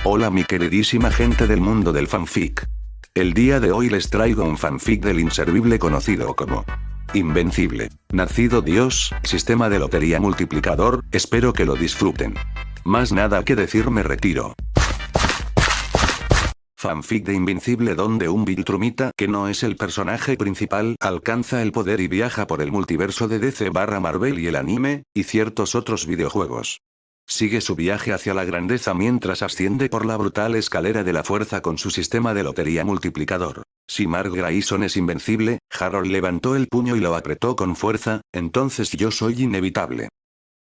Hola mi queridísima gente del mundo del fanfic. El día de hoy les traigo un fanfic del inservible conocido como Invencible. Nacido Dios, sistema de lotería multiplicador, espero que lo disfruten. Más nada que decir, me retiro. Fanfic de Invencible, donde un Viltrumita, que no es el personaje principal, alcanza el poder y viaja por el multiverso de DC/Marvel y el anime, y ciertos otros videojuegos. Sigue su viaje hacia la grandeza mientras asciende por la brutal escalera de la fuerza con su sistema de lotería multiplicador. Si Mark Grayson es invencible, Harold levantó el puño y lo apretó con fuerza, entonces yo soy inevitable.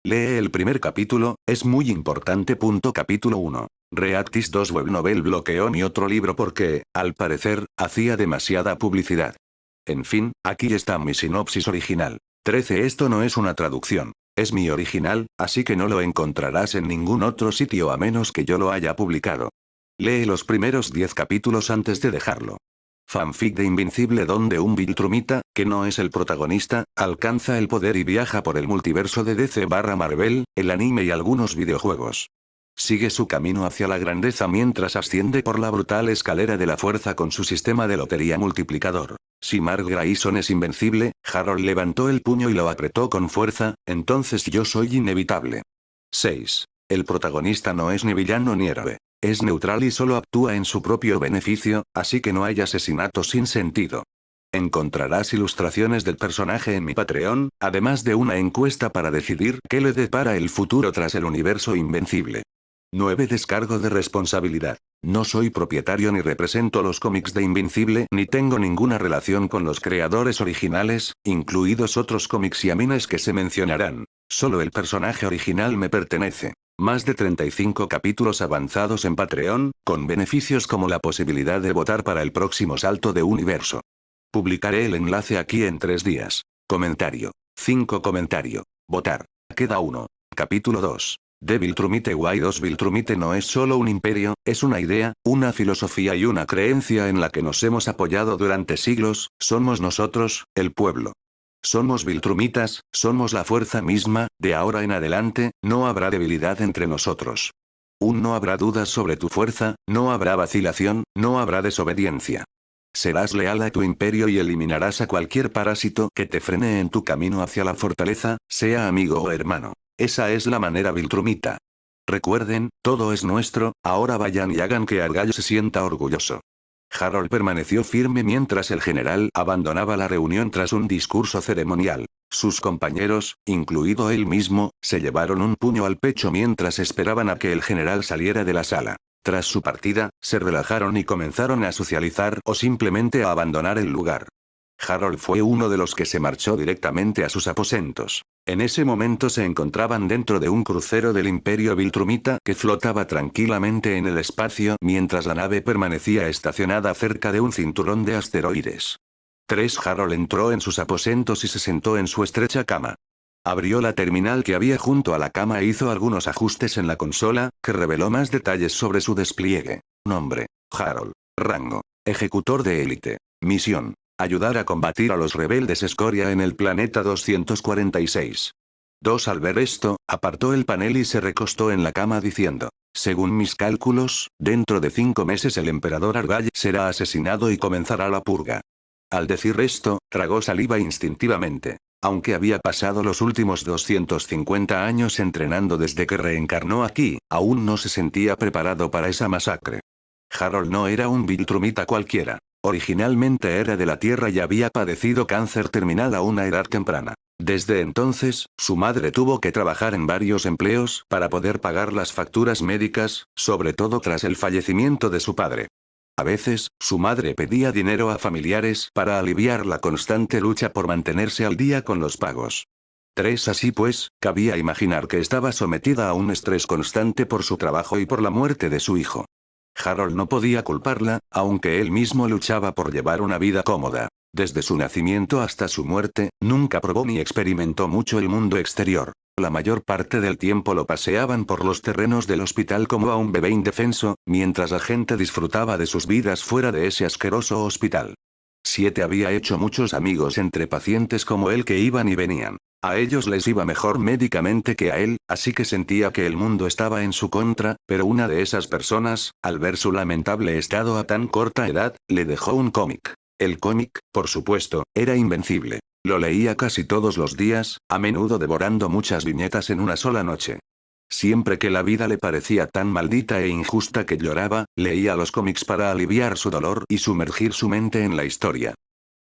Lee el primer capítulo, es muy importante. Capítulo 1. Reactis 2 Web Novel bloqueó mi otro libro porque, al parecer, hacía demasiada publicidad. En fin, aquí está mi sinopsis original. 13. Esto no es una traducción. Es mi original, así que no lo encontrarás en ningún otro sitio a menos que yo lo haya publicado. Lee los primeros 10 capítulos antes de dejarlo. Fanfic de Invencible, donde un Viltrumita, que no es el protagonista, alcanza el poder y viaja por el multiverso de DC/Marvel, el anime y algunos videojuegos. Sigue su camino hacia la grandeza mientras asciende por la brutal escalera de la fuerza con su sistema de lotería multiplicador. Si Mark Grayson es invencible, Harold levantó el puño y lo apretó con fuerza, entonces yo soy inevitable. 6. El protagonista no es ni villano ni héroe. Es neutral y solo actúa en su propio beneficio, así que no hay asesinatos sin sentido. Encontrarás ilustraciones del personaje en mi Patreon, además de una encuesta para decidir qué le depara el futuro tras el universo Invencible. 9. Descargo de responsabilidad. No soy propietario ni represento los cómics de Invencible ni tengo ninguna relación con los creadores originales, incluidos otros cómics y animes que se mencionarán. Solo el personaje original me pertenece. Más de 35 capítulos avanzados en Patreon, con beneficios como la posibilidad de votar para el próximo salto de universo. Publicaré el enlace aquí en 3 días. Comentario. 5. Comentario. Votar. Queda 1. Capítulo 2. De Viltrumite Why 2. Viltrumite no es solo un imperio, es una idea, una filosofía y una creencia en la que nos hemos apoyado durante siglos. Somos nosotros, el pueblo. Somos Viltrumitas, somos la fuerza misma, de ahora en adelante, no habrá debilidad entre nosotros. No habrá dudas sobre tu fuerza, no habrá vacilación, no habrá desobediencia. Serás leal a tu imperio y eliminarás a cualquier parásito que te frene en tu camino hacia la fortaleza, sea amigo o hermano. Esa es la manera Viltrumita. Recuerden, todo es nuestro, ahora vayan y hagan que Argallo se sienta orgulloso. Harold permaneció firme mientras el general abandonaba la reunión tras un discurso ceremonial. Sus compañeros, incluido él mismo, se llevaron un puño al pecho mientras esperaban a que el general saliera de la sala. Tras su partida, se relajaron y comenzaron a socializar o simplemente a abandonar el lugar. Harold fue uno de los que se marchó directamente a sus aposentos. En ese momento se encontraban dentro de un crucero del Imperio Viltrumita que flotaba tranquilamente en el espacio mientras la nave permanecía estacionada cerca de un cinturón de asteroides. 3. Harold entró en sus aposentos y se sentó en su estrecha cama. Abrió la terminal que había junto a la cama e hizo algunos ajustes en la consola, que reveló más detalles sobre su despliegue. Nombre: Harold. Rango: ejecutor de élite. Misión: ayudar a combatir a los rebeldes escoria en el planeta 246. 2. Al ver esto, apartó el panel y se recostó en la cama diciendo: según mis cálculos, dentro de 5 meses el emperador Argall será asesinado y comenzará la purga. Al decir esto, tragó saliva instintivamente. Aunque había pasado los últimos 250 años entrenando desde que reencarnó aquí, aún no se sentía preparado para esa masacre. Harold no era un Viltrumita cualquiera. Originalmente era de la Tierra y había padecido cáncer terminal a una edad temprana. Desde entonces, su madre tuvo que trabajar en varios empleos para poder pagar las facturas médicas, sobre todo tras el fallecimiento de su padre. A veces, su madre pedía dinero a familiares para aliviar la constante lucha por mantenerse al día con los pagos. 3. Así pues, cabía imaginar que estaba sometida a un estrés constante por su trabajo y por la muerte de su hijo. Harold no podía culparla, aunque él mismo luchaba por llevar una vida cómoda. Desde su nacimiento hasta su muerte, nunca probó ni experimentó mucho el mundo exterior. La mayor parte del tiempo lo paseaban por los terrenos del hospital como a un bebé indefenso, mientras la gente disfrutaba de sus vidas fuera de ese asqueroso hospital. 7. Había hecho muchos amigos entre pacientes como él que iban y venían. A ellos les iba mejor médicamente que a él, así que sentía que el mundo estaba en su contra, pero una de esas personas, al ver su lamentable estado a tan corta edad, le dejó un cómic. El cómic, por supuesto, era invencible. Lo leía casi todos los días, a menudo devorando muchas viñetas en una sola noche. Siempre que la vida le parecía tan maldita e injusta que lloraba, leía los cómics para aliviar su dolor y sumergir su mente en la historia.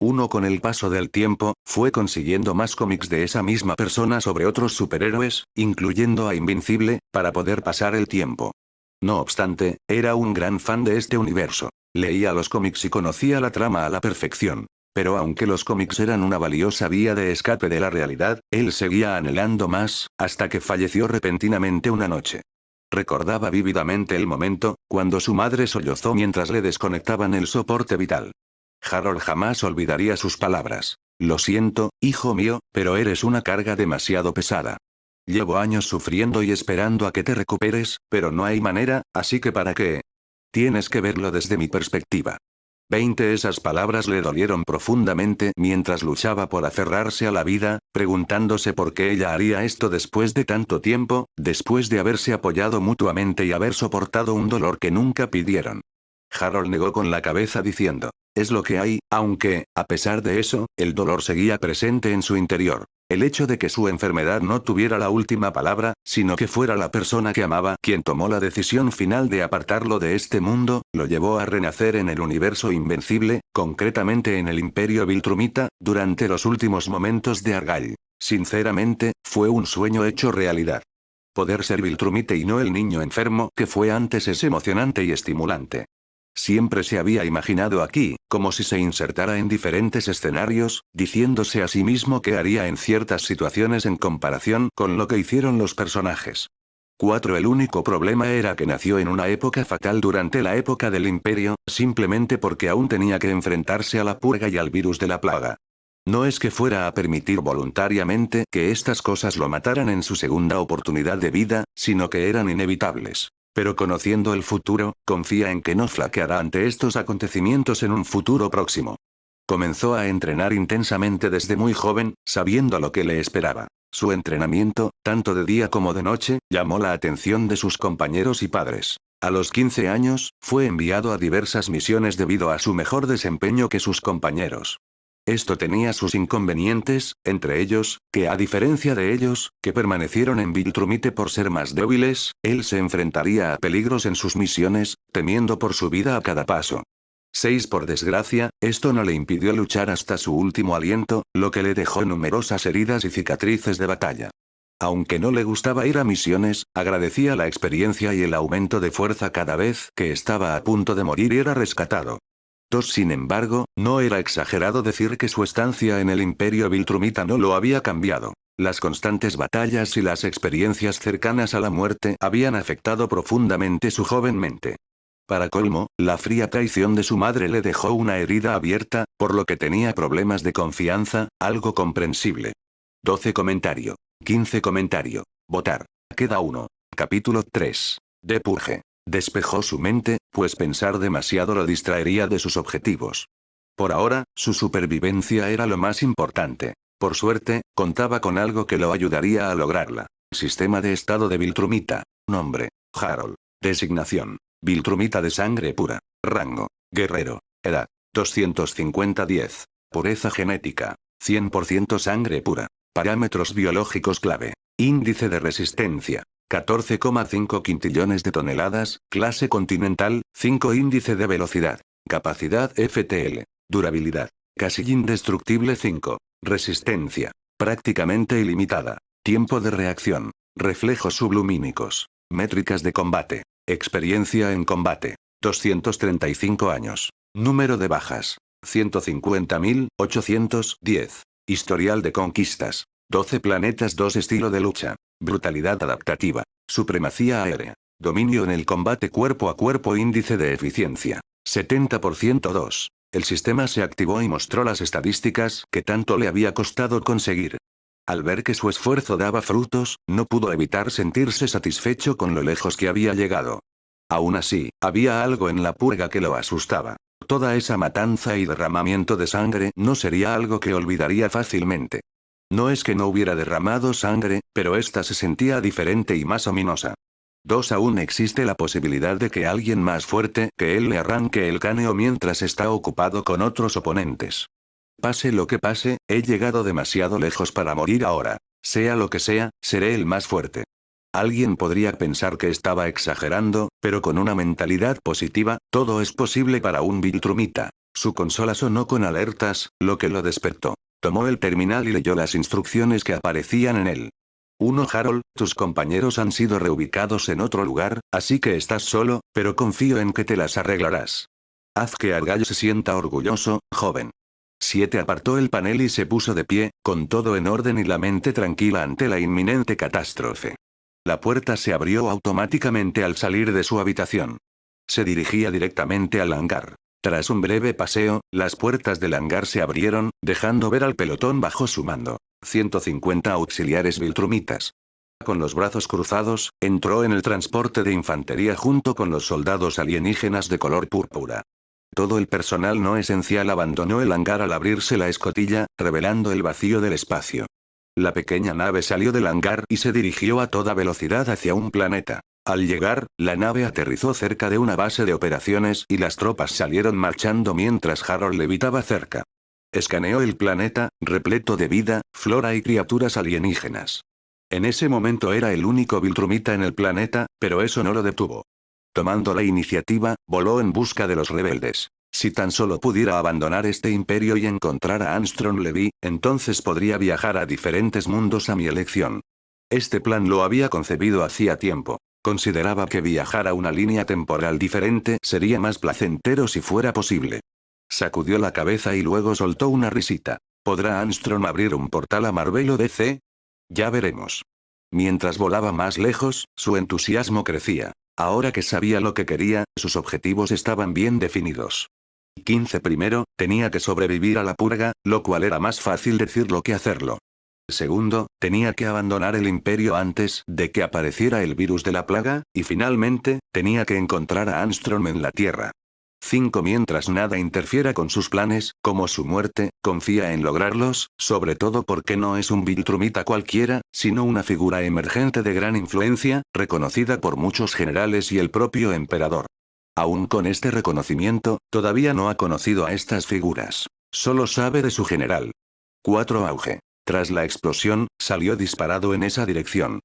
Uno con el paso del tiempo, fue consiguiendo más cómics de esa misma persona sobre otros superhéroes, incluyendo a Invincible, para poder pasar el tiempo. No obstante, era un gran fan de este universo. Leía los cómics y conocía la trama a la perfección. Pero aunque los cómics eran una valiosa vía de escape de la realidad, él seguía anhelando más, hasta que falleció repentinamente una noche. Recordaba vívidamente el momento, cuando su madre sollozó mientras le desconectaban el soporte vital. Harold jamás olvidaría sus palabras. Lo siento, hijo mío, pero eres una carga demasiado pesada. Llevo años sufriendo y esperando a que te recuperes, pero no hay manera, así que ¿para qué? Tienes que verlo desde mi perspectiva. 20 Esas palabras le dolieron profundamente mientras luchaba por aferrarse a la vida, preguntándose por qué ella haría esto después de tanto tiempo, después de haberse apoyado mutuamente y haber soportado un dolor que nunca pidieron. Harold negó con la cabeza diciendo, es lo que hay, aunque, a pesar de eso, el dolor seguía presente en su interior. El hecho de que su enfermedad no tuviera la última palabra, sino que fuera la persona que amaba quien tomó la decisión final de apartarlo de este mundo, lo llevó a renacer en el universo invencible, concretamente en el Imperio Viltrumita, durante los últimos momentos de Argyle. Sinceramente, fue un sueño hecho realidad. Poder ser Viltrumite y no el niño enfermo que fue antes es emocionante y estimulante. Siempre se había imaginado aquí, como si se insertara en diferentes escenarios, diciéndose a sí mismo qué haría en ciertas situaciones en comparación con lo que hicieron los personajes. 4 El único problema era que nació en una época fatal durante la época del Imperio, simplemente porque aún tenía que enfrentarse a la purga y al virus de la plaga. No es que fuera a permitir voluntariamente que estas cosas lo mataran en su segunda oportunidad de vida, sino que eran inevitables. Pero conociendo el futuro, confía en que no flaqueará ante estos acontecimientos en un futuro próximo. Comenzó a entrenar intensamente desde muy joven, sabiendo lo que le esperaba. Su entrenamiento, tanto de día como de noche, llamó la atención de sus compañeros y padres. A los 15 años, fue enviado a diversas misiones debido a su mejor desempeño que sus compañeros. Esto tenía sus inconvenientes, entre ellos, que a diferencia de ellos, que permanecieron en Viltrumite por ser más débiles, él se enfrentaría a peligros en sus misiones, temiendo por su vida a cada paso. 6 Por desgracia, esto no le impidió luchar hasta su último aliento, lo que le dejó numerosas heridas y cicatrices de batalla. Aunque no le gustaba ir a misiones, agradecía la experiencia y el aumento de fuerza cada vez que estaba a punto de morir y era rescatado. Sin embargo, no era exagerado decir que su estancia en el Imperio Viltrumita no lo había cambiado. Las constantes batallas y las experiencias cercanas a la muerte habían afectado profundamente su joven mente. Para colmo, la fría traición de su madre le dejó una herida abierta, por lo que tenía problemas de confianza, algo comprensible. 12 Comentario. 15 Comentario. Votar. Queda 1. Capítulo 3. De Purge. Despejó su mente, pues pensar demasiado lo distraería de sus objetivos. Por ahora, su supervivencia era lo más importante. Por suerte, contaba con algo que lo ayudaría a lograrla. Sistema de estado de Viltrumita. Nombre: Harold. Designación: Viltrumita de sangre pura. Rango: guerrero. Edad: 250-10. Pureza genética: 100% sangre pura. Parámetros biológicos clave: índice de resistencia: 14,5 quintillones de toneladas, clase continental, 5 índice de velocidad, capacidad FTL, durabilidad, casi indestructible 5, resistencia, prácticamente ilimitada, tiempo de reacción, reflejos sublumínicos, métricas de combate, experiencia en combate, 235 años, número de bajas, 150.810, historial de conquistas, 12 planetas 2 estilo de lucha. Brutalidad adaptativa. Supremacía aérea. Dominio en el combate cuerpo a cuerpo. Índice de eficiencia: 70% 2. El sistema se activó y mostró las estadísticas que tanto le había costado conseguir. Al ver que su esfuerzo daba frutos, no pudo evitar sentirse satisfecho con lo lejos que había llegado. Aún así, había algo en la purga que lo asustaba. Toda esa matanza y derramamiento de sangre no sería algo que olvidaría fácilmente. No es que no hubiera derramado sangre, pero esta se sentía diferente y más ominosa. 2. Aún existe la posibilidad de que alguien más fuerte que él le arranque el cráneo mientras está ocupado con otros oponentes. Pase lo que pase, he llegado demasiado lejos para morir ahora. Sea lo que sea, seré el más fuerte. Alguien podría pensar que estaba exagerando, pero con una mentalidad positiva, todo es posible para un Viltrumita. Su consola sonó con alertas, lo que lo despertó. Tomó el terminal y leyó las instrucciones que aparecían en él. 1. Harold, tus compañeros han sido reubicados en otro lugar, así que estás solo, pero confío en que te las arreglarás. Haz que Argyle se sienta orgulloso, joven. 7. Apartó el panel y se puso de pie, con todo en orden y la mente tranquila ante la inminente catástrofe. La puerta se abrió automáticamente al salir de su habitación. Se dirigía directamente al hangar. Tras un breve paseo, las puertas del hangar se abrieron, dejando ver al pelotón bajo su mando. 150 auxiliares viltrumitas. Con los brazos cruzados, entró en el transporte de infantería junto con los soldados alienígenas de color púrpura. Todo el personal no esencial abandonó el hangar al abrirse la escotilla, revelando el vacío del espacio. La pequeña nave salió del hangar y se dirigió a toda velocidad hacia un planeta. Al llegar, la nave aterrizó cerca de una base de operaciones y las tropas salieron marchando mientras Harold levitaba cerca. Escaneó el planeta, repleto de vida, flora y criaturas alienígenas. En ese momento era el único Viltrumita en el planeta, pero eso no lo detuvo. Tomando la iniciativa, voló en busca de los rebeldes. Si tan solo pudiera abandonar este imperio y encontrar a Armstrong Levy, entonces podría viajar a diferentes mundos a mi elección. Este plan lo había concebido hacía tiempo. Consideraba que viajar a una línea temporal diferente sería más placentero si fuera posible. Sacudió la cabeza y luego soltó una risita. ¿Podrá Armstrong abrir un portal a Marvel o DC? Ya veremos. Mientras volaba más lejos, su entusiasmo crecía. Ahora que sabía lo que quería, sus objetivos estaban bien definidos. 15. Primero, tenía que sobrevivir a la purga, lo cual era más fácil decirlo que hacerlo. Segundo, tenía que abandonar el imperio antes de que apareciera el virus de la plaga, y finalmente, tenía que encontrar a Armstrong en la Tierra. 5. Mientras nada interfiera con sus planes, como su muerte, confía en lograrlos, sobre todo porque no es un Viltrumita cualquiera, sino una figura emergente de gran influencia, reconocida por muchos generales y el propio emperador. Aún con este reconocimiento, todavía no ha conocido a estas figuras. Solo sabe de su general. 4. Auge. Tras la explosión, salió disparado en esa dirección.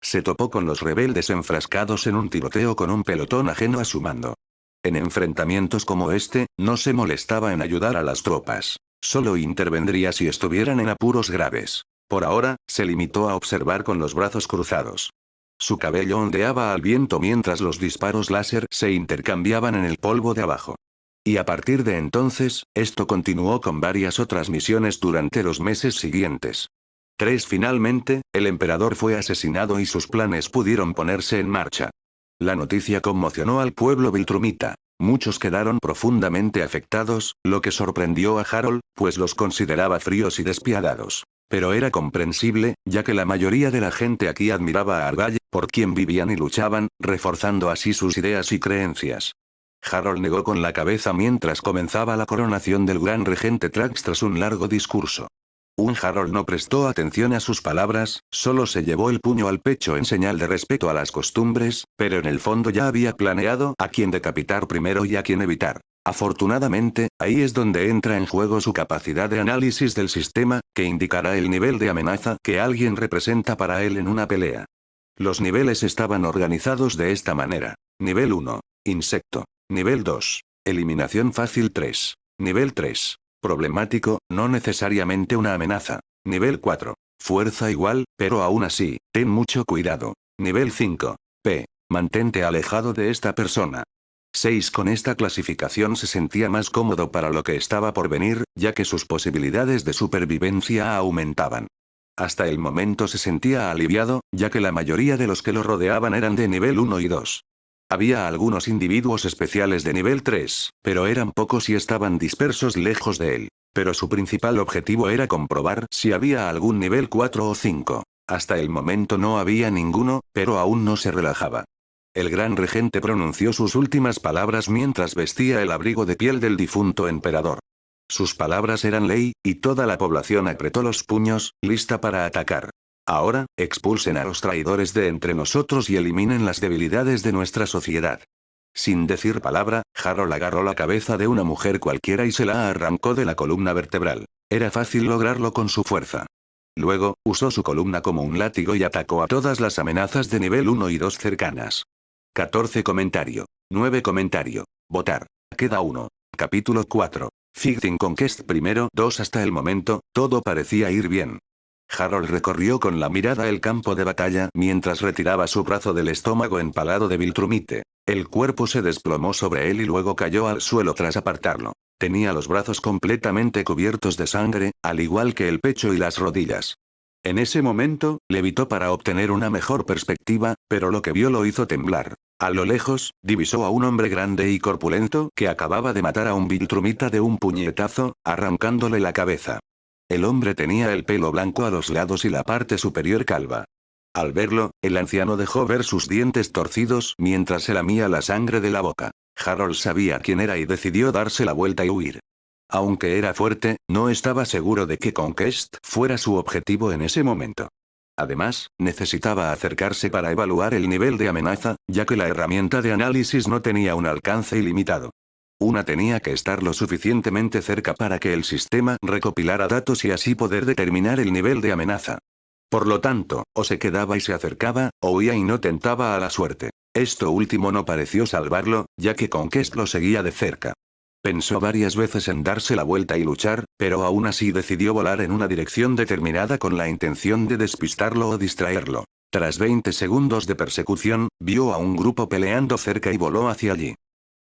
Se topó con los rebeldes enfrascados en un tiroteo con un pelotón ajeno a su mando. En enfrentamientos como este, no se molestaba en ayudar a las tropas. Solo intervendría si estuvieran en apuros graves. Por ahora, se limitó a observar con los brazos cruzados. Su cabello ondeaba al viento mientras los disparos láser se intercambiaban en el polvo de abajo. Y a partir de entonces, esto continuó con varias otras misiones durante los meses siguientes. 3. Finalmente, el emperador fue asesinado y sus planes pudieron ponerse en marcha. La noticia conmocionó al pueblo viltrumita. Muchos quedaron profundamente afectados, lo que sorprendió a Harold, pues los consideraba fríos y despiadados. Pero era comprensible, ya que la mayoría de la gente aquí admiraba a Argyle, por quien vivían y luchaban, reforzando así sus ideas y creencias. Harold negó con la cabeza mientras comenzaba la coronación del gran regente Trax tras un largo discurso. Harold no prestó atención a sus palabras, solo se llevó el puño al pecho en señal de respeto a las costumbres, pero en el fondo ya había planeado a quién decapitar primero y a quién evitar. Afortunadamente, ahí es donde entra en juego su capacidad de análisis del sistema, que indicará el nivel de amenaza que alguien representa para él en una pelea. Los niveles estaban organizados de esta manera. Nivel 1. Insecto. Nivel 2. Eliminación fácil 3. Nivel 3. Problemático, no necesariamente una amenaza. Nivel 4. Fuerza igual, pero aún así, ten mucho cuidado. Nivel 5. P. Mantente alejado de esta persona. 6. Con esta clasificación se sentía más cómodo para lo que estaba por venir, ya que sus posibilidades de supervivencia aumentaban. Hasta el momento se sentía aliviado, ya que la mayoría de los que lo rodeaban eran de nivel 1 y 2. Había algunos individuos especiales de nivel 3, pero eran pocos y estaban dispersos lejos de él. Pero su principal objetivo era comprobar si había algún nivel 4 o 5. Hasta el momento no había ninguno, pero aún no se relajaba. El gran regente pronunció sus últimas palabras mientras vestía el abrigo de piel del difunto emperador. Sus palabras eran ley, y toda la población apretó los puños, lista para atacar. Ahora, expulsen a los traidores de entre nosotros y eliminen las debilidades de nuestra sociedad. Sin decir palabra, Harold agarró la cabeza de una mujer cualquiera y se la arrancó de la columna vertebral. Era fácil lograrlo con su fuerza. Luego, usó su columna como un látigo y atacó a todas las amenazas de nivel 1 y 2 cercanas. 14 comentario. 9 comentario. Votar. Queda 1. Capítulo 4. Fighting Conquest primero 2. Hasta el momento, todo parecía ir bien. Harold recorrió con la mirada el campo de batalla mientras retiraba su brazo del estómago empalado de Viltrumite. El cuerpo se desplomó sobre él y luego cayó al suelo tras apartarlo. Tenía los brazos completamente cubiertos de sangre, al igual que el pecho y las rodillas. En ese momento, levitó para obtener una mejor perspectiva, pero lo que vio lo hizo temblar. A lo lejos, divisó a un hombre grande y corpulento que acababa de matar a un Viltrumita de un puñetazo, arrancándole la cabeza. El hombre tenía el pelo blanco a los lados y la parte superior calva. Al verlo, el anciano dejó ver sus dientes torcidos mientras se lamía la sangre de la boca. Harold sabía quién era y decidió darse la vuelta y huir. Aunque era fuerte, no estaba seguro de que Conquest fuera su objetivo en ese momento. Además, necesitaba acercarse para evaluar el nivel de amenaza, ya que la herramienta de análisis no tenía un alcance ilimitado. Una tenía que estar lo suficientemente cerca para que el sistema recopilara datos y así poder determinar el nivel de amenaza. Por lo tanto, o se quedaba y se acercaba, o huía y no tentaba a la suerte. Esto último no pareció salvarlo, ya que Conquest lo seguía de cerca. Pensó varias veces en darse la vuelta y luchar, pero aún así decidió volar en una dirección determinada con la intención de despistarlo o distraerlo. Tras 20 segundos de persecución, vio a un grupo peleando cerca y voló hacia allí.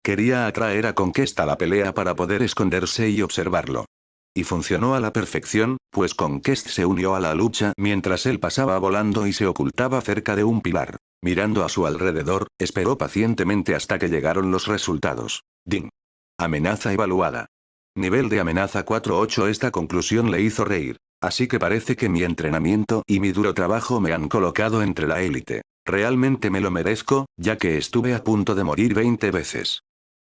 Quería atraer a Conquest a la pelea para poder esconderse y observarlo. Y funcionó a la perfección, pues Conquest se unió a la lucha mientras él pasaba volando y se ocultaba cerca de un pilar. Mirando a su alrededor, esperó pacientemente hasta que llegaron los resultados. Ding. Amenaza evaluada. Nivel de amenaza 4-8. Esta conclusión le hizo reír. Así que parece que mi entrenamiento y mi duro trabajo me han colocado entre la élite. Realmente me lo merezco, ya que estuve a punto de morir 20 veces.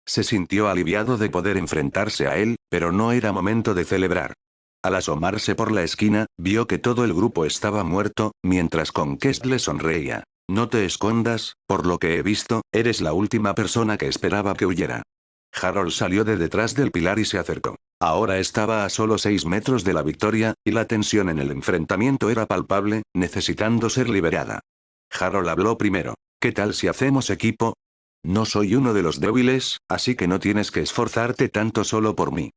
Se sintió aliviado de poder enfrentarse a él, pero no era momento de celebrar. Al asomarse por la esquina, vio que todo el grupo estaba muerto, mientras Conquest le sonreía. No te escondas, por lo que he visto, eres la última persona que esperaba que huyera. Harold salió de detrás del pilar y se acercó. Ahora estaba a solo 6 metros de la victoria, y la tensión en el enfrentamiento era palpable, necesitando ser liberada. Harold habló primero. ¿Qué tal si hacemos equipo? No soy uno de los débiles, así que no tienes que esforzarte tanto solo por mí.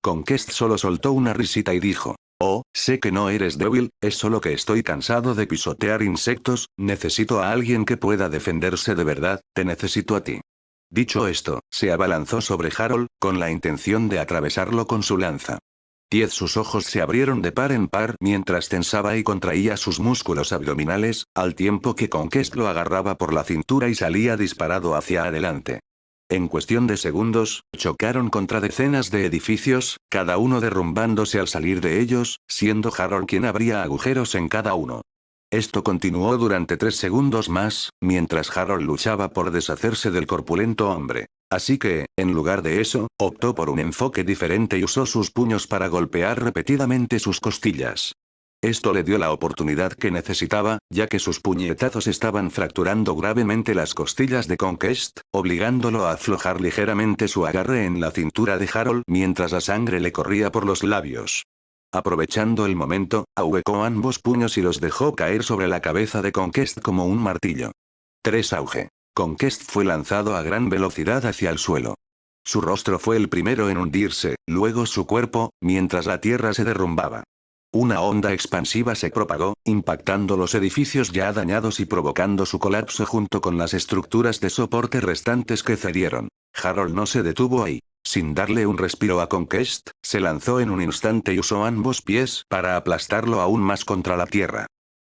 Conquest solo soltó una risita y dijo. Oh, sé que no eres débil, es solo que estoy cansado de pisotear insectos, necesito a alguien que pueda defenderse de verdad, te necesito a ti. Dicho esto, se abalanzó sobre Harold, con la intención de atravesarlo con su lanza. Sus ojos se abrieron de par en par mientras tensaba y contraía sus músculos abdominales, al tiempo que Conquest lo agarraba por la cintura y salía disparado hacia adelante. En cuestión de segundos, chocaron contra decenas de edificios, cada uno derrumbándose al salir de ellos, siendo Harold quien abría agujeros en cada uno. Esto continuó durante 3 segundos más, mientras Harold luchaba por deshacerse del corpulento hombre. Así que, en lugar de eso, optó por un enfoque diferente y usó sus puños para golpear repetidamente sus costillas. Esto le dio la oportunidad que necesitaba, ya que sus puñetazos estaban fracturando gravemente las costillas de Conquest, obligándolo a aflojar ligeramente su agarre en la cintura de Harold mientras la sangre le corría por los labios. Aprovechando el momento, ahuecó ambos puños y los dejó caer sobre la cabeza de Conquest como un martillo. 3 auge. Conquest fue lanzado a gran velocidad hacia el suelo. Su rostro fue el primero en hundirse, luego su cuerpo, mientras la tierra se derrumbaba. Una onda expansiva se propagó, impactando los edificios ya dañados y provocando su colapso junto con las estructuras de soporte restantes que cedieron. Harold no se detuvo ahí. Sin darle un respiro a Conquest, se lanzó en un instante y usó ambos pies para aplastarlo aún más contra la tierra.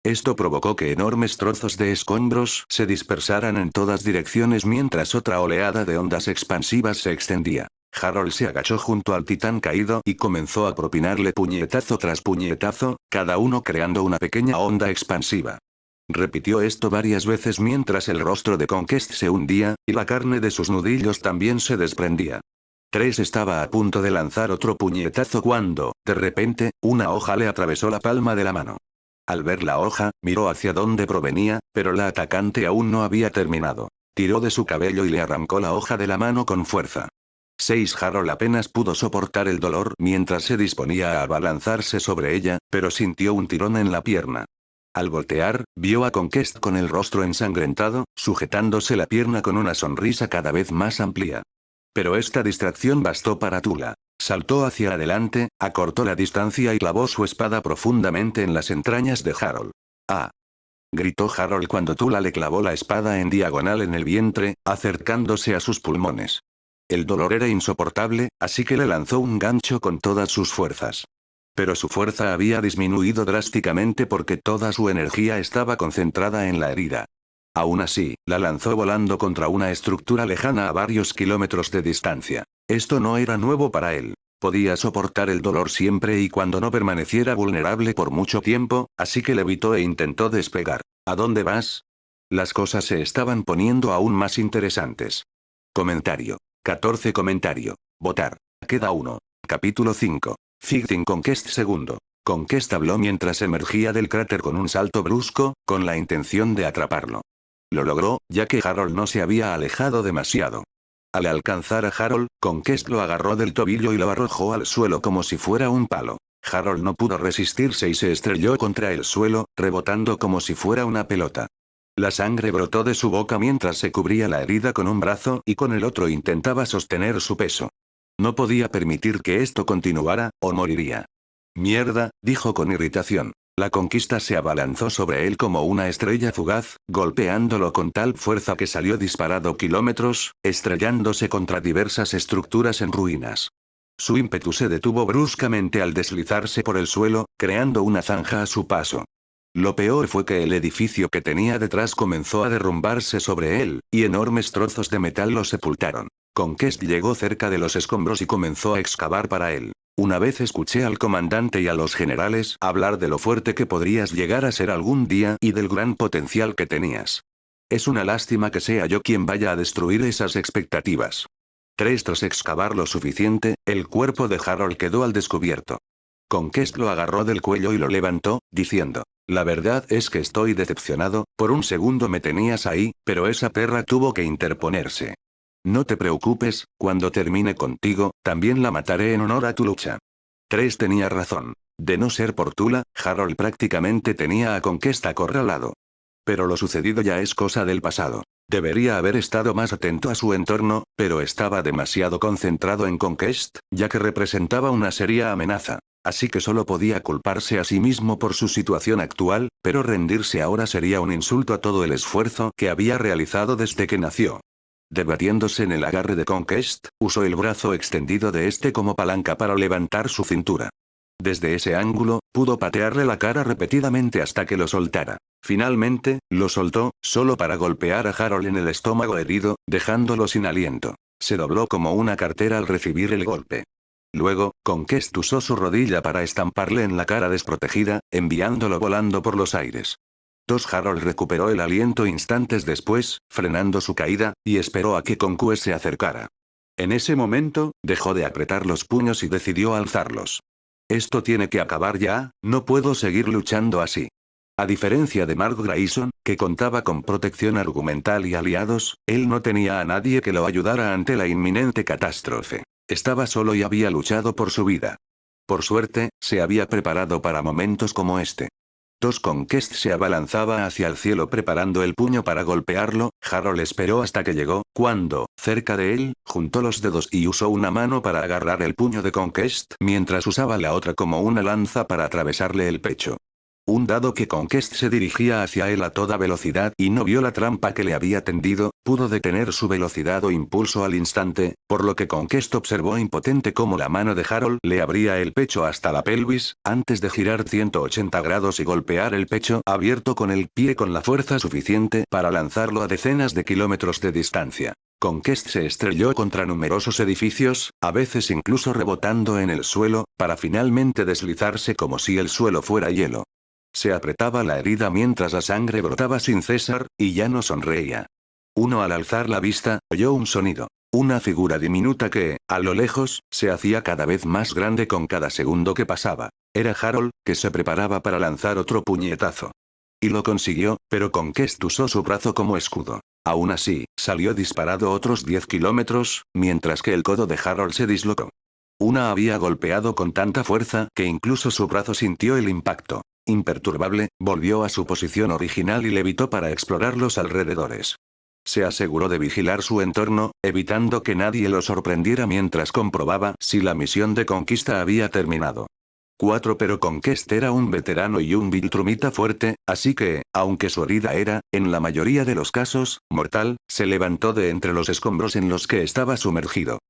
Esto provocó que enormes trozos de escombros se dispersaran en todas direcciones mientras otra oleada de ondas expansivas se extendía. Harold se agachó junto al titán caído y comenzó a propinarle puñetazo tras puñetazo, cada uno creando una pequeña onda expansiva. Repitió esto varias veces mientras el rostro de Conquest se hundía, y la carne de sus nudillos también se desprendía. 3 estaba a punto de lanzar otro puñetazo cuando, de repente, una hoja le atravesó la palma de la mano. Al ver la hoja, miró hacia dónde provenía, pero la atacante aún no había terminado. Tiró de su cabello y le arrancó la hoja de la mano con fuerza. 6 Harold apenas pudo soportar el dolor mientras se disponía a abalanzarse sobre ella, pero sintió un tirón en la pierna. Al voltear, vio a Conquest con el rostro ensangrentado, sujetándose la pierna con una sonrisa cada vez más amplia. Pero esta distracción bastó para Tula. Saltó hacia adelante, acortó la distancia y clavó su espada profundamente en las entrañas de Harold. ¡Ah! Gritó Harold cuando Tula le clavó la espada en diagonal en el vientre, acercándose a sus pulmones. El dolor era insoportable, así que le lanzó un gancho con todas sus fuerzas. Pero su fuerza había disminuido drásticamente porque toda su energía estaba concentrada en la herida. Aún así, la lanzó volando contra una estructura lejana a varios kilómetros de distancia. Esto no era nuevo para él. Podía soportar el dolor siempre y cuando no permaneciera vulnerable por mucho tiempo, así que levitó e intentó despegar. ¿A dónde vas? Las cosas se estaban poniendo aún más interesantes. Comentario. 14 Comentario. Votar. Queda 1. Capítulo 5. Fighting Conquest II. Conquest habló mientras emergía del cráter con un salto brusco, con la intención de atraparlo. Lo logró, ya que Harold no se había alejado demasiado. Al alcanzar a Harold, Conquest lo agarró del tobillo y lo arrojó al suelo como si fuera un palo. Harold no pudo resistirse y se estrelló contra el suelo, rebotando como si fuera una pelota. La sangre brotó de su boca mientras se cubría la herida con un brazo y con el otro intentaba sostener su peso. No podía permitir que esto continuara, o moriría. Mierda, dijo con irritación. La conquista se abalanzó sobre él como una estrella fugaz, golpeándolo con tal fuerza que salió disparado kilómetros, estrellándose contra diversas estructuras en ruinas. Su ímpetu se detuvo bruscamente al deslizarse por el suelo, creando una zanja a su paso. Lo peor fue que el edificio que tenía detrás comenzó a derrumbarse sobre él, y enormes trozos de metal lo sepultaron. Conquest llegó cerca de los escombros y comenzó a excavar para él. Una vez escuché al comandante y a los generales hablar de lo fuerte que podrías llegar a ser algún día y del gran potencial que tenías. Es una lástima que sea yo quien vaya a destruir esas expectativas. Tras excavar lo suficiente, el cuerpo de Harold quedó al descubierto. Conquest lo agarró del cuello y lo levantó, diciendo: la verdad es que estoy decepcionado, por un segundo me tenías ahí, pero esa perra tuvo que interponerse. No te preocupes, cuando termine contigo, también la mataré en honor a tu lucha. Tenía razón. De no ser por Tula, Harold prácticamente tenía a Conquest acorralado. Pero lo sucedido ya es cosa del pasado. Debería haber estado más atento a su entorno, pero estaba demasiado concentrado en Conquest, ya que representaba una seria amenaza. Así que solo podía culparse a sí mismo por su situación actual, pero rendirse ahora sería un insulto a todo el esfuerzo que había realizado desde que nació. Debatiéndose en el agarre de Conquest, usó el brazo extendido de este como palanca para levantar su cintura. Desde ese ángulo, pudo patearle la cara repetidamente hasta que lo soltara. Finalmente, lo soltó, solo para golpear a Harold en el estómago herido, dejándolo sin aliento. Se dobló como una cartera al recibir el golpe. Luego, Conquest usó su rodilla para estamparle en la cara desprotegida, enviándolo volando por los aires. Harold recuperó el aliento instantes después, frenando su caída, y esperó a que Conquest se acercara. En ese momento, dejó de apretar los puños y decidió alzarlos. Esto tiene que acabar ya, no puedo seguir luchando así. A diferencia de Mark Grayson, que contaba con protección argumental y aliados, él no tenía a nadie que lo ayudara ante la inminente catástrofe. Estaba solo y había luchado por su vida. Por suerte, se había preparado para momentos como este. Conquest se abalanzaba hacia el cielo preparando el puño para golpearlo. Harold esperó hasta que llegó, cuando, cerca de él, juntó los dedos y usó una mano para agarrar el puño de Conquest, mientras usaba la otra como una lanza para atravesarle el pecho. Dado que Conquest se dirigía hacia él a toda velocidad y no vio la trampa que le había tendido, pudo detener su velocidad o impulso al instante, por lo que Conquest observó impotente cómo la mano de Harold le abría el pecho hasta la pelvis, antes de girar 180 grados y golpear el pecho abierto con el pie con la fuerza suficiente para lanzarlo a decenas de kilómetros de distancia. Conquest se estrelló contra numerosos edificios, a veces incluso rebotando en el suelo, para finalmente deslizarse como si el suelo fuera hielo. Se apretaba la herida mientras la sangre brotaba sin cesar, y ya no sonreía. Al alzar la vista, oyó un sonido. Una figura diminuta que, a lo lejos, se hacía cada vez más grande con cada segundo que pasaba. Era Harold, que se preparaba para lanzar otro puñetazo. Y lo consiguió, pero Conquest usó su brazo como escudo. Aún así, salió disparado otros 10 kilómetros, mientras que el codo de Harold se dislocó. Una había golpeado con tanta fuerza que incluso su brazo sintió el impacto. Imperturbable, volvió a su posición original y levitó para explorar los alrededores. Se aseguró de vigilar su entorno, evitando que nadie lo sorprendiera mientras comprobaba si la misión de conquista había terminado. 4 Pero Conquest era un veterano y un viltrumita fuerte, así que, aunque su herida era, en la mayoría de los casos, mortal, se levantó de entre los escombros en los que estaba sumergido.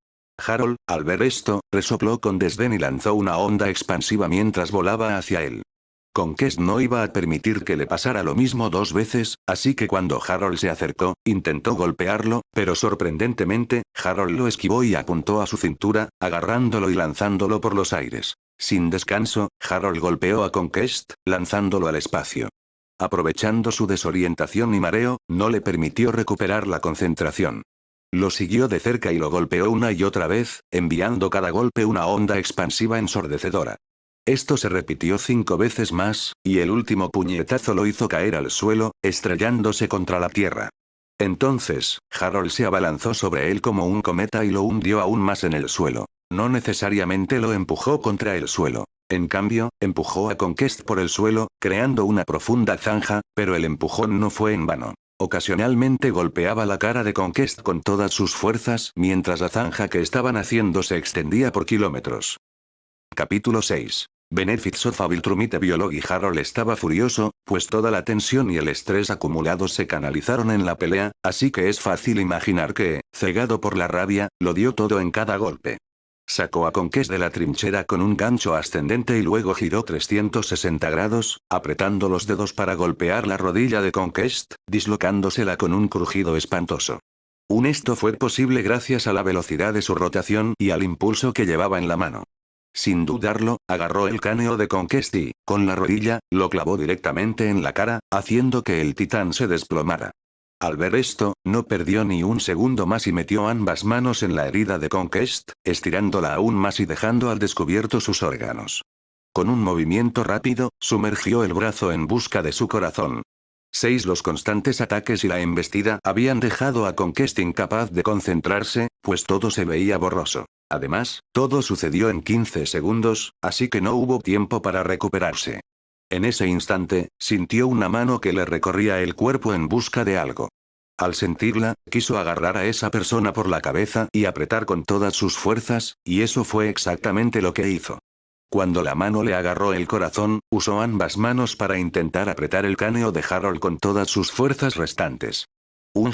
Harold, al ver esto, resopló con desdén y lanzó una onda expansiva mientras volaba hacia él. Conquest no iba a permitir que le pasara lo mismo 2 veces, así que cuando Harold se acercó, intentó golpearlo, pero sorprendentemente, Harold lo esquivó y apuntó a su cintura, agarrándolo y lanzándolo por los aires. Sin descanso, Harold golpeó a Conquest, lanzándolo al espacio. Aprovechando su desorientación y mareo, no le permitió recuperar la concentración. Lo siguió de cerca y lo golpeó una y otra vez, enviando cada golpe una onda expansiva ensordecedora. Esto se repitió 5 veces más, y el último puñetazo lo hizo caer al suelo, estrellándose contra la tierra. Entonces, Harold se abalanzó sobre él como un cometa y lo hundió aún más en el suelo. No necesariamente lo empujó contra el suelo. En cambio, empujó a Conquest por el suelo, creando una profunda zanja, pero el empujón no fue en vano. Ocasionalmente golpeaba la cara de Conquest con todas sus fuerzas mientras la zanja que estaban haciendo se extendía por kilómetros. Capítulo 6. Benefits of a Viltrumite Biology. Harold estaba furioso, pues toda la tensión y el estrés acumulados se canalizaron en la pelea, así que es fácil imaginar que, cegado por la rabia, lo dio todo en cada golpe. Sacó a Conquest de la trinchera con un gancho ascendente y luego giró 360 grados, apretando los dedos para golpear la rodilla de Conquest, dislocándosela con un crujido espantoso. Esto fue posible gracias a la velocidad de su rotación y al impulso que llevaba en la mano. Sin dudarlo, agarró el cráneo de Conquest y, con la rodilla, lo clavó directamente en la cara, haciendo que el titán se desplomara. Al ver esto, no perdió ni un segundo más y metió ambas manos en la herida de Conquest, estirándola aún más y dejando al descubierto sus órganos. Con un movimiento rápido, sumergió el brazo en busca de su corazón. 6 Los constantes ataques y la embestida habían dejado a Conquest incapaz de concentrarse, pues todo se veía borroso. Además, todo sucedió en 15 segundos, así que no hubo tiempo para recuperarse. En ese instante, sintió una mano que le recorría el cuerpo en busca de algo. Al sentirla, quiso agarrar a esa persona por la cabeza y apretar con todas sus fuerzas, y eso fue exactamente lo que hizo. Cuando la mano le agarró el corazón, usó ambas manos para intentar apretar el cráneo de Harold con todas sus fuerzas restantes.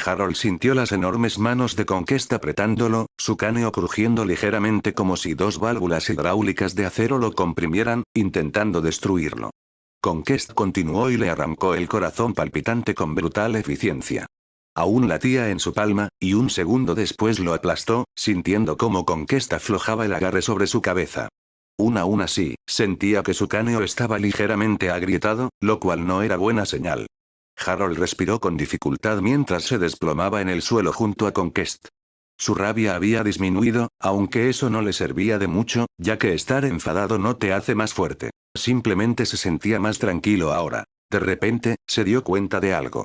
Harold sintió las enormes manos de Conquest apretándolo, su cráneo crujiendo ligeramente como si 2 válvulas hidráulicas de acero lo comprimieran, intentando destruirlo. Conquest continuó y le arrancó el corazón palpitante con brutal eficiencia. Aún latía en su palma, y un segundo después lo aplastó, sintiendo cómo Conquest aflojaba el agarre sobre su cabeza. Aún así, sentía que su cráneo estaba ligeramente agrietado, lo cual no era buena señal. Harold respiró con dificultad mientras se desplomaba en el suelo junto a Conquest. Su rabia había disminuido, aunque eso no le servía de mucho, ya que estar enfadado no te hace más fuerte. Simplemente se sentía más tranquilo ahora. De repente, se dio cuenta de algo.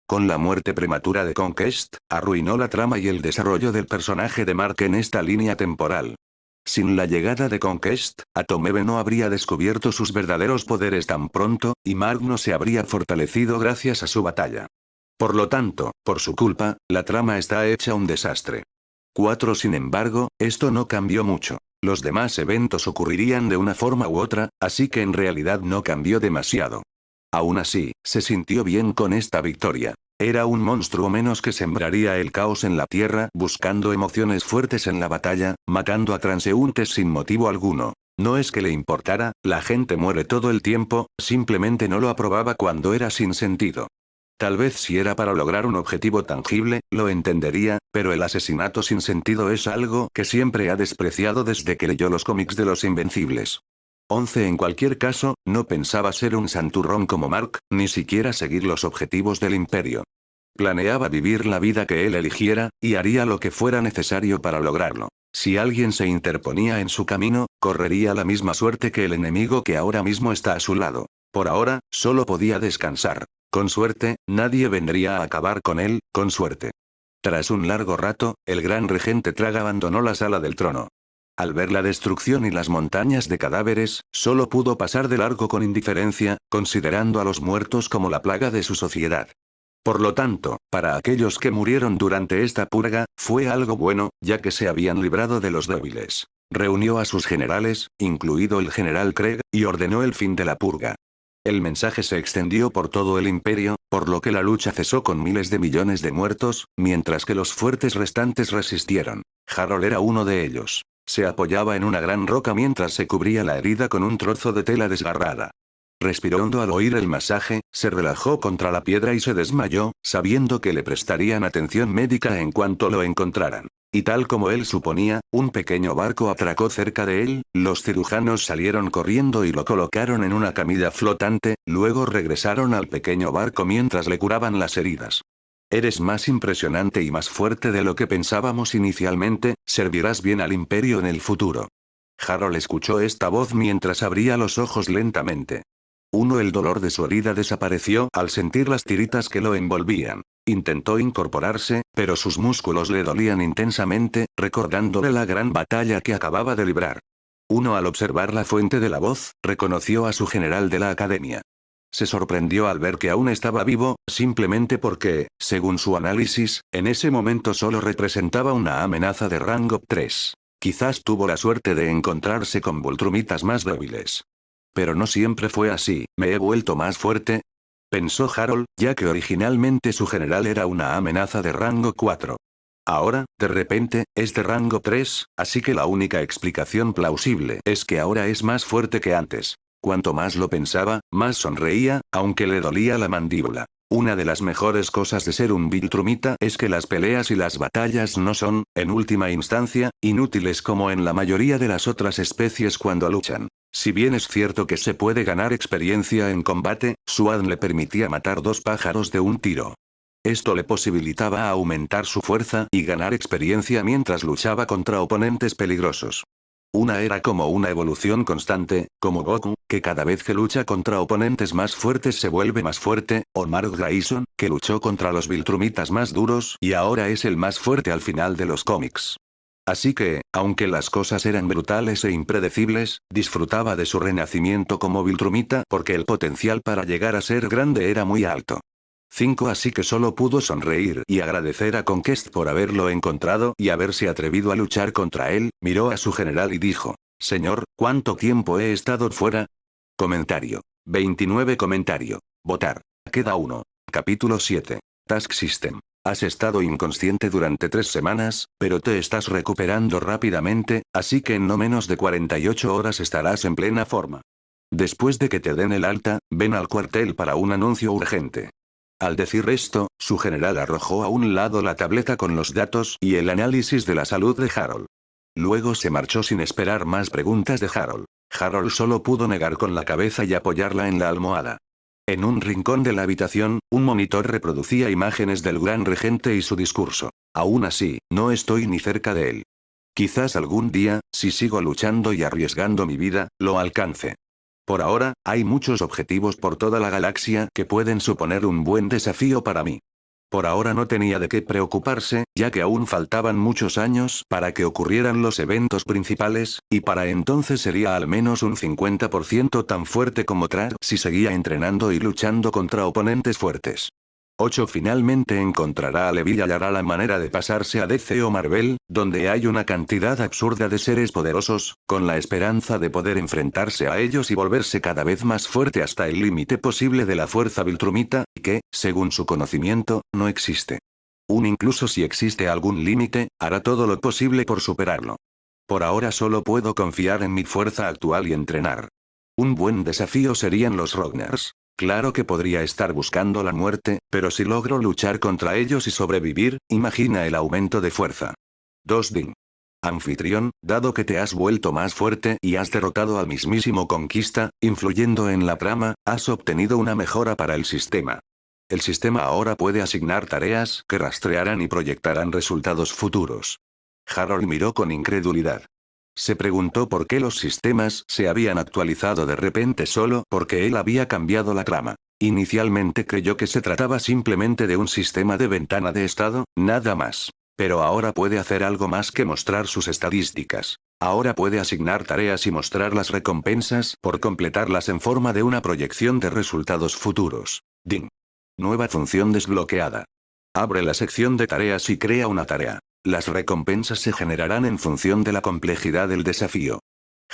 Con la muerte prematura de Conquest, arruinó la trama y el desarrollo del personaje de Mark en esta línea temporal. Sin la llegada de Conquest, Atomebe no habría descubierto sus verdaderos poderes tan pronto, y Mark no se habría fortalecido gracias a su batalla. Por lo tanto, por su culpa, la trama está hecha un desastre. 4 Sin embargo, esto no cambió mucho. Los demás eventos ocurrirían de una forma u otra, así que en realidad no cambió demasiado. Aún así, se sintió bien con esta victoria. Era un monstruo menos que sembraría el caos en la tierra buscando emociones fuertes en la batalla, matando a transeúntes sin motivo alguno. No es que le importara, la gente muere todo el tiempo, simplemente no lo aprobaba cuando era sin sentido. Tal vez si era para lograr un objetivo tangible, lo entendería, pero el asesinato sin sentido es algo que siempre ha despreciado desde que leyó los cómics de los Invencibles. 11 En cualquier caso, no pensaba ser un santurrón como Mark, ni siquiera seguir los objetivos del Imperio. Planeaba vivir la vida que él eligiera, y haría lo que fuera necesario para lograrlo. Si alguien se interponía en su camino, correría la misma suerte que el enemigo que ahora mismo está a su lado. Por ahora, solo podía descansar. Con suerte, nadie vendría a acabar con él, con suerte. Tras un largo rato, el gran regente Trag abandonó la sala del trono. Al ver la destrucción y las montañas de cadáveres, solo pudo pasar de largo con indiferencia, considerando a los muertos como la plaga de su sociedad. Por lo tanto, para aquellos que murieron durante esta purga, fue algo bueno, ya que se habían librado de los débiles. Reunió a sus generales, incluido el general Craig, y ordenó el fin de la purga. El mensaje se extendió por todo el imperio, por lo que la lucha cesó con miles de millones de muertos, mientras que los fuertes restantes resistieron. Harold era uno de ellos. Se apoyaba en una gran roca mientras se cubría la herida con un trozo de tela desgarrada. Respiró hondo al oír el masaje, se relajó contra la piedra y se desmayó, sabiendo que le prestarían atención médica en cuanto lo encontraran. Y tal como él suponía, un pequeño barco atracó cerca de él, los cirujanos salieron corriendo y lo colocaron en una camilla flotante, luego regresaron al pequeño barco mientras le curaban las heridas. Eres más impresionante y más fuerte de lo que pensábamos inicialmente, servirás bien al imperio en el futuro. Harold escuchó esta voz mientras abría los ojos lentamente. El dolor de su herida desapareció al sentir las tiritas que lo envolvían. Intentó incorporarse, pero sus músculos le dolían intensamente, recordándole la gran batalla que acababa de librar. Al observar la fuente de la voz, reconoció a su general de la academia. Se sorprendió al ver que aún estaba vivo, simplemente porque, según su análisis, en ese momento solo representaba una amenaza de rango 3. Quizás tuvo la suerte de encontrarse con Viltrumitas más débiles. Pero no siempre fue así, ¿me he vuelto más fuerte?, pensó Harold, ya que originalmente su general era una amenaza de rango 4. Ahora, de repente, es de rango 3, así que la única explicación plausible es que ahora es más fuerte que antes. Cuanto más lo pensaba, más sonreía, aunque le dolía la mandíbula. Una de las mejores cosas de ser un Viltrumita es que las peleas y las batallas no son, en última instancia, inútiles como en la mayoría de las otras especies cuando luchan. Si bien es cierto que se puede ganar experiencia en combate, Swan le permitía matar 2 pájaros de un tiro. Esto le posibilitaba aumentar su fuerza y ganar experiencia mientras luchaba contra oponentes peligrosos. Era como una evolución constante, como Goku, que cada vez que lucha contra oponentes más fuertes se vuelve más fuerte, o Mark Grayson, que luchó contra los Viltrumitas más duros y ahora es el más fuerte al final de los cómics. Así que, aunque las cosas eran brutales e impredecibles, disfrutaba de su renacimiento como Viltrumita porque el potencial para llegar a ser grande era muy alto. Así que solo pudo sonreír y agradecer a Conquest por haberlo encontrado y haberse atrevido a luchar contra él, miró a su general y dijo: «Señor, ¿cuánto tiempo he estado fuera?». Comentario. 29 Comentario. Votar. Queda 1. Capítulo 7. Task System. Has estado inconsciente durante 3 semanas, pero te estás recuperando rápidamente, así que en no menos de 48 horas estarás en plena forma. Después de que te den el alta, ven al cuartel para un anuncio urgente. Al decir esto, su general arrojó a un lado la tableta con los datos y el análisis de la salud de Harold. Luego se marchó sin esperar más preguntas de Harold. Harold solo pudo negar con la cabeza y apoyarla en la almohada. En un rincón de la habitación, un monitor reproducía imágenes del gran regente y su discurso. Aún así, no estoy ni cerca de él. Quizás algún día, si sigo luchando y arriesgando mi vida, lo alcance. Por ahora, hay muchos objetivos por toda la galaxia que pueden suponer un buen desafío para mí. Por ahora no tenía de qué preocuparse, ya que aún faltaban muchos años para que ocurrieran los eventos principales, y para entonces sería al menos un 50% tan fuerte como Trag si seguía entrenando y luchando contra oponentes fuertes. 8 Finalmente encontrará a Levi y hallará la manera de pasarse a DC o Marvel, donde hay una cantidad absurda de seres poderosos, con la esperanza de poder enfrentarse a ellos y volverse cada vez más fuerte hasta el límite posible de la fuerza Viltrumita, que, según su conocimiento, no existe. Incluso si existe algún límite, hará todo lo posible por superarlo. Por ahora solo puedo confiar en mi fuerza actual y entrenar. Un buen desafío serían los Rogners. Claro que podría estar buscando la muerte, pero si logro luchar contra ellos y sobrevivir, imagina el aumento de fuerza. 2 Ding. Anfitrión, dado que te has vuelto más fuerte y has derrotado al mismísimo Conquista, influyendo en la trama, has obtenido una mejora para el sistema. El sistema ahora puede asignar tareas que rastrearán y proyectarán resultados futuros. Harold miró con incredulidad. Se preguntó por qué los sistemas se habían actualizado de repente solo porque él había cambiado la trama. Inicialmente creyó que se trataba simplemente de un sistema de ventana de estado, nada más. Pero ahora puede hacer algo más que mostrar sus estadísticas. Ahora puede asignar tareas y mostrar las recompensas por completarlas en forma de una proyección de resultados futuros. Ding. Nueva función desbloqueada. Abre la sección de tareas y crea una tarea. Las recompensas se generarán en función de la complejidad del desafío.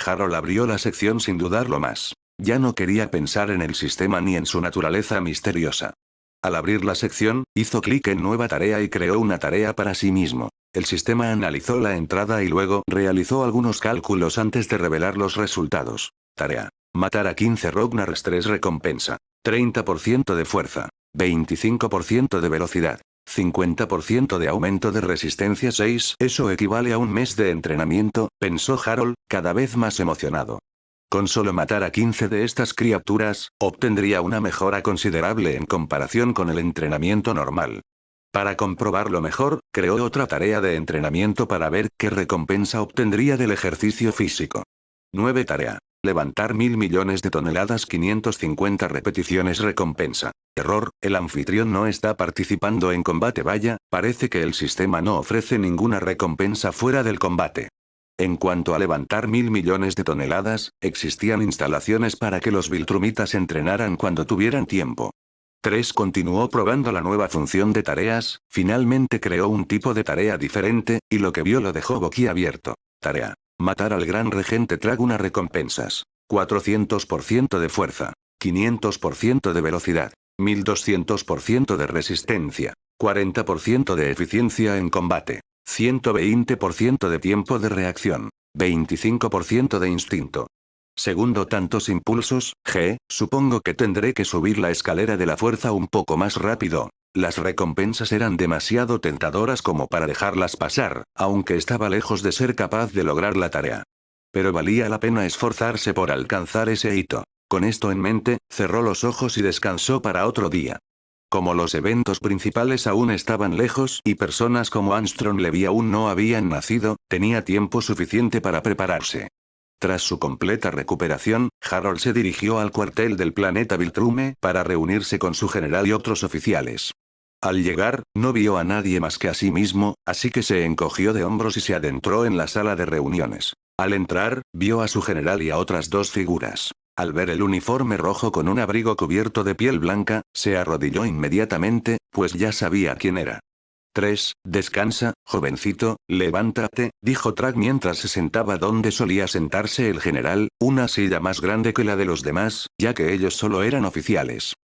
Harold abrió la sección sin dudarlo más. Ya no quería pensar en el sistema ni en su naturaleza misteriosa. Al abrir la sección, hizo clic en Nueva tarea y creó una tarea para sí mismo. El sistema analizó la entrada y luego realizó algunos cálculos antes de revelar los resultados. Tarea. Matar a 15 Rognars. 3 recompensa. 30% de fuerza. 25% de velocidad. 50% de aumento de resistencia. 6. Eso equivale a un mes de entrenamiento, pensó Harold, cada vez más emocionado. Con solo matar a 15 de estas criaturas, obtendría una mejora considerable en comparación con el entrenamiento normal. Para comprobarlo mejor, creó otra tarea de entrenamiento para ver qué recompensa obtendría del ejercicio físico. 9 tarea. Levantar 1000 millones de toneladas. 550 repeticiones. Recompensa. Error, el anfitrión no está participando en combate. Vaya, parece que el sistema no ofrece ninguna recompensa fuera del combate. En cuanto a levantar 1000 millones de toneladas, existían instalaciones para que los viltrumitas entrenaran cuando tuvieran tiempo. 3. Continuó probando la nueva función de tareas, finalmente creó un tipo de tarea diferente, y lo que vio lo dejó boquiabierto. Tarea. Matar al gran regente. Traga unas recompensas. 400% de fuerza. 500% de velocidad. 1200% de resistencia. 40% de eficiencia en combate. 120% de tiempo de reacción. 25% de instinto. Segundo, tantos impulsos, supongo que tendré que subir la escalera de la fuerza un poco más rápido. Las recompensas eran demasiado tentadoras como para dejarlas pasar, aunque estaba lejos de ser capaz de lograr la tarea. Pero valía la pena esforzarse por alcanzar ese hito. Con esto en mente, cerró los ojos y descansó para otro día. Como los eventos principales aún estaban lejos y personas como Armstrong Levy aún no habían nacido, tenía tiempo suficiente para prepararse. Tras su completa recuperación, Harold se dirigió al cuartel del planeta Viltrume para reunirse con su general y otros oficiales. Al llegar, no vio a nadie más que a sí mismo, así que se encogió de hombros y se adentró en la sala de reuniones. Al entrar, vio a su general y a otras dos figuras. Al ver el uniforme rojo con un abrigo cubierto de piel blanca, se arrodilló inmediatamente, pues ya sabía quién era. 3. Descansa, jovencito, levántate, dijo Trag mientras se sentaba donde solía sentarse el general, una silla más grande que la de los demás, ya que ellos solo eran oficiales.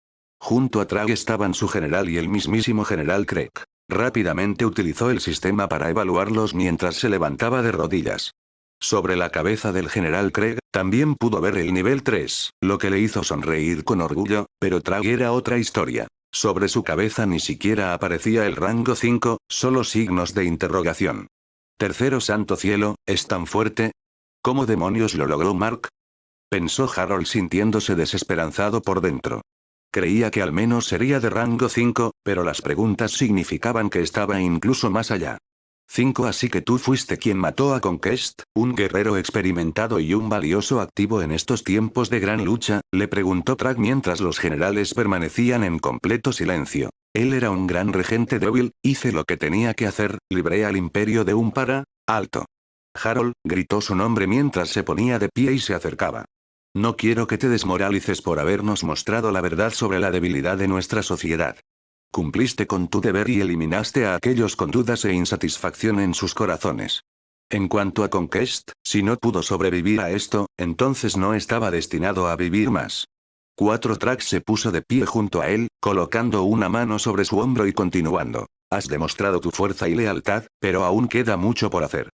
Junto a Trag estaban su general y el mismísimo general Craig. Rápidamente utilizó el sistema para evaluarlos mientras se levantaba de rodillas. Sobre la cabeza del general Craig, también pudo ver el nivel 3, lo que le hizo sonreír con orgullo, pero Trag era otra historia. Sobre su cabeza ni siquiera aparecía el rango 5, solo signos de interrogación. Tercero, santo cielo, ¿es tan fuerte? ¿Cómo demonios lo logró Mark? Pensó Harold sintiéndose desesperanzado por dentro. Creía que al menos sería de rango 5, pero las preguntas significaban que estaba incluso más allá. 5. Así que tú fuiste quien mató a Conquest, un guerrero experimentado y un valioso activo en estos tiempos de gran lucha, le preguntó Trag mientras los generales permanecían en completo silencio. Él era un gran regente débil, hice lo que tenía que hacer, libré al imperio de un alto. Harold, gritó su nombre mientras se ponía de pie y se acercaba. No quiero que te desmoralices por habernos mostrado la verdad sobre la debilidad de nuestra sociedad. Cumpliste con tu deber y eliminaste a aquellos con dudas e insatisfacción en sus corazones. En cuanto a Conquest, si no pudo sobrevivir a esto, entonces no estaba destinado a vivir más. 4. Trag se puso de pie junto a él, colocando una mano sobre su hombro y continuando. Has demostrado tu fuerza y lealtad, pero aún queda mucho por hacer.